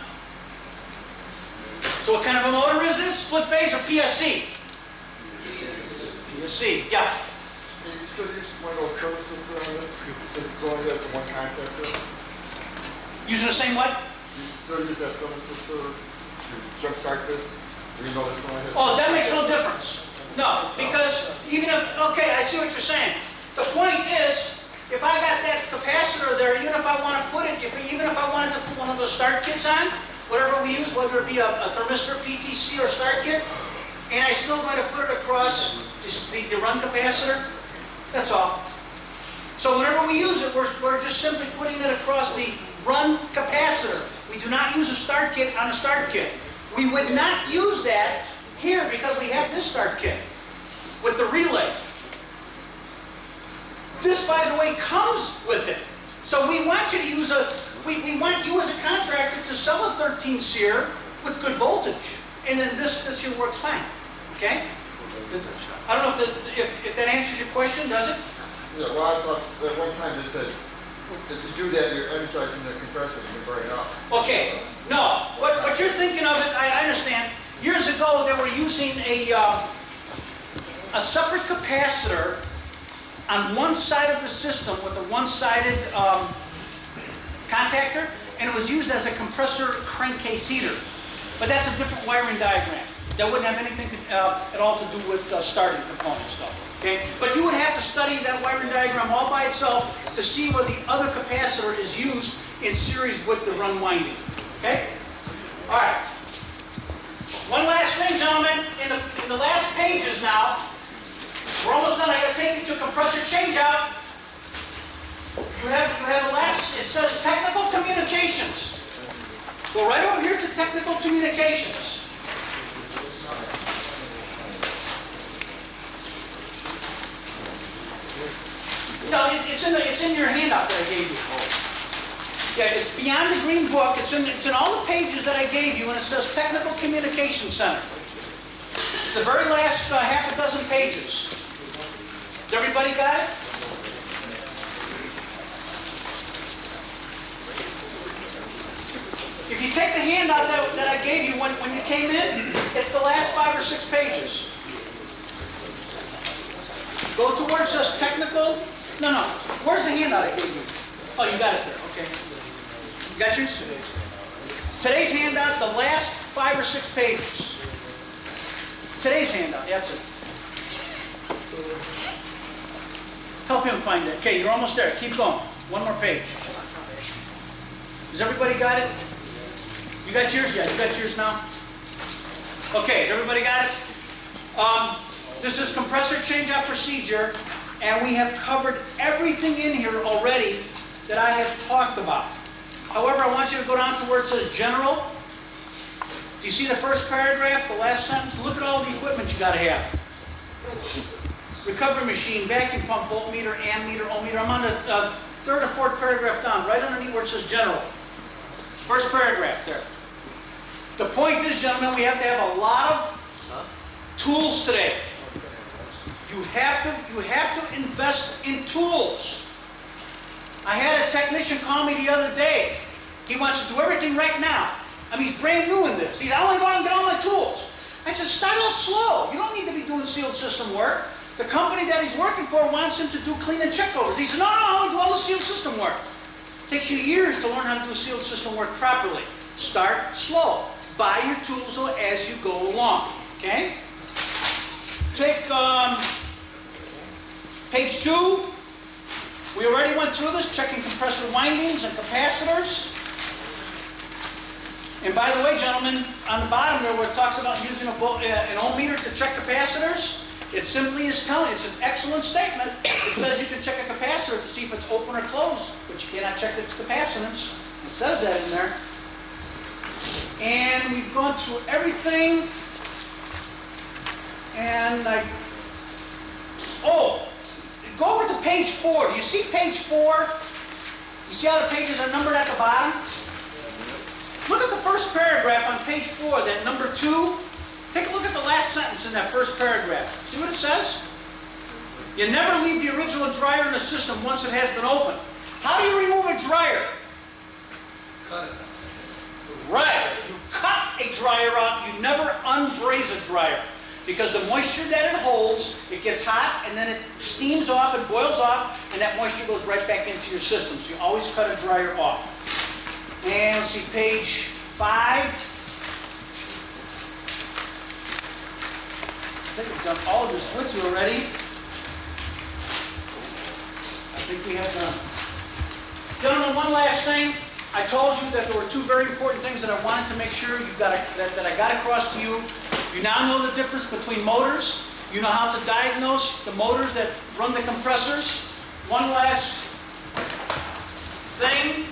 [SPEAKER 1] So what kind of a motor is it? Split phase or PSC? PSC, yeah.
[SPEAKER 3] Can you still use one of those premises on this since it's only got the one contactor?
[SPEAKER 1] Using the same what?
[SPEAKER 3] You still use that premises to jumpstart this? You know this one has...
[SPEAKER 1] Oh, that makes no difference. No, because even if, okay, I see what you're saying. The point is, if I got that capacitor there, even if I want to put it, even if I wanted to put one of those start kits on, whatever we use, whether it be a thermistor, PTC, or start kit, and I'm still going to put it across the run capacitor, that's all. So whenever we use it, we're just simply putting it across the run capacitor. We do not use a start kit on a start kit. We would not use that here because we have this start kit with the relay. This, by the way, comes with it. So we want you to use we want you as a contractor to sell a 13 SEER with good voltage. And then this here works fine. Okay? I don't know if that answers your question, does it?
[SPEAKER 7] Yeah, well, I thought at one time they said, if you do that, you're energizing the compressor and burn it up.
[SPEAKER 1] Okay. No. But you're thinking of it, I understand. Years ago, they were using a separate capacitor on one side of the system with a one-sided contactor, and it was used as a compressor crankcase heater. But that's a different wiring diagram. That wouldn't have anything at all to do with starting component stuff. Okay? But you would have to study that wiring diagram all by itself to see where the other capacitor is used in series with the run winding. Okay? All right. One last thing, gentlemen. In the last pages now, we're almost done. I got to take you to compressor changeout. You have the last. It says technical communications. Go right over here to technical communications. No, it's in your handout that I gave you. Yeah, it's beyond the green book. It's in all the pages that I gave you, and it says Technical Communication Center. It's the very last half a dozen pages. Has everybody got it? If you take the handout that I gave you when you came in, it's the last 5 or 6 pages. Go to where it says technical. No. Where's the handout I gave you? Oh, you got it there. Okay. You got yours? Today's handout, the last 5 or 6 pages. Today's handout, that's it. Help him find it. Okay, you're almost there. Keep going. One more page. Has everybody got it? You got yours? Yeah, you got yours now? Okay, has everybody got it? This is compressor changeout procedure, and we have covered everything in here already that I have talked about. However, I want you to go down to where it says general. Do you see the first paragraph, the last sentence? Look at all the equipment you got to have. Recovery machine, vacuum pump, voltmeter, ammeter, ohmmeter. I'm on the 3rd or 4th paragraph down, right underneath where it says general. First paragraph there. The point is, gentlemen, we have to have a lot of tools today. You have to invest in tools. I had a technician call me the other day. He wants to do everything right now. I mean, he's brand new in this. He said, I want to go out and get all my tools. I said, start out slow. You don't need to be doing sealed system work. The company that he's working for wants him to do clean and check overs. He said, no, I want to do all the sealed system work. It takes you years to learn how to do sealed system work properly. Start slow. Buy your tools as you go along. Okay? Take page 2. We already went through this, checking compressor windings and capacitors. And by the way, gentlemen, on the bottom there where it talks about using an ohmmeter to check capacitors, it simply is telling, it's an excellent statement. It says you can check a capacitor to see if it's open or closed, but you cannot check its capacitance. It says that in there. And we've gone through everything. And go over to page 4. Do you see page 4? You see how the pages are numbered at the bottom? Look at the first paragraph on page 4, that number 2. Take a look at the last sentence in that first paragraph. See what it says? You never leave the original dryer in the system once it has been opened. How do you remove a dryer?
[SPEAKER 2] Cut it.
[SPEAKER 1] Right. You cut a dryer out. You never unbraze a dryer. Because the moisture that it holds, it gets hot, and then it steams off, it boils off, and that moisture goes right back into your system. So you always cut a dryer off. And let's see, page 5. think we've done all of this with you already. I think we have done. Gentlemen, one last thing. I told you that there were two very important things that I wanted to make sure that I got across to you. You now know the difference between motors. You know how to diagnose the motors that run the compressors. One last thing.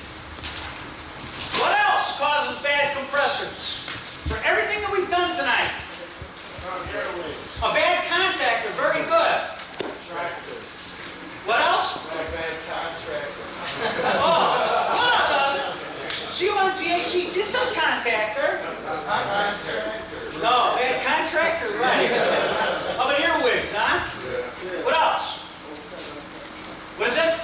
[SPEAKER 1] What else causes bad compressors? For everything that we've done tonight. A bad contactor, very good.
[SPEAKER 3] Tractor.
[SPEAKER 1] What else?
[SPEAKER 3] Bad contractor.
[SPEAKER 1] Oh, no, it doesn't. C-O-N-T-A-C, this is contactor.
[SPEAKER 3] Contractor.
[SPEAKER 1] No, bad contractor, right. How about earwigs, huh? What else? What is it?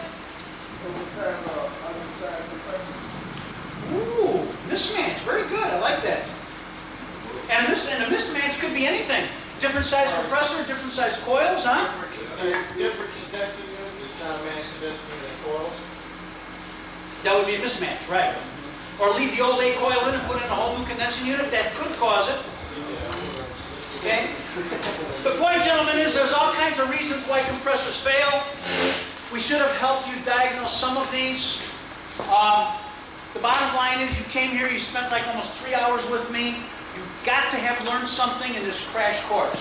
[SPEAKER 1] Ooh, mismatch, very good, I like that. And a mismatch could be anything. Different size compressor, different size coils, huh?
[SPEAKER 3] Different condensing unit, it's not a mass condensing unit coils.
[SPEAKER 1] That would be a mismatch, right. Or leave the old A coil in and put in a whole new condensing unit, that could cause it. Okay? The point, gentlemen, is there's all kinds of reasons why compressors fail. We should have helped you diagnose some of these. The bottom line is you came here, you spent like almost 3 hours with me. You got to have learned something in this crash course.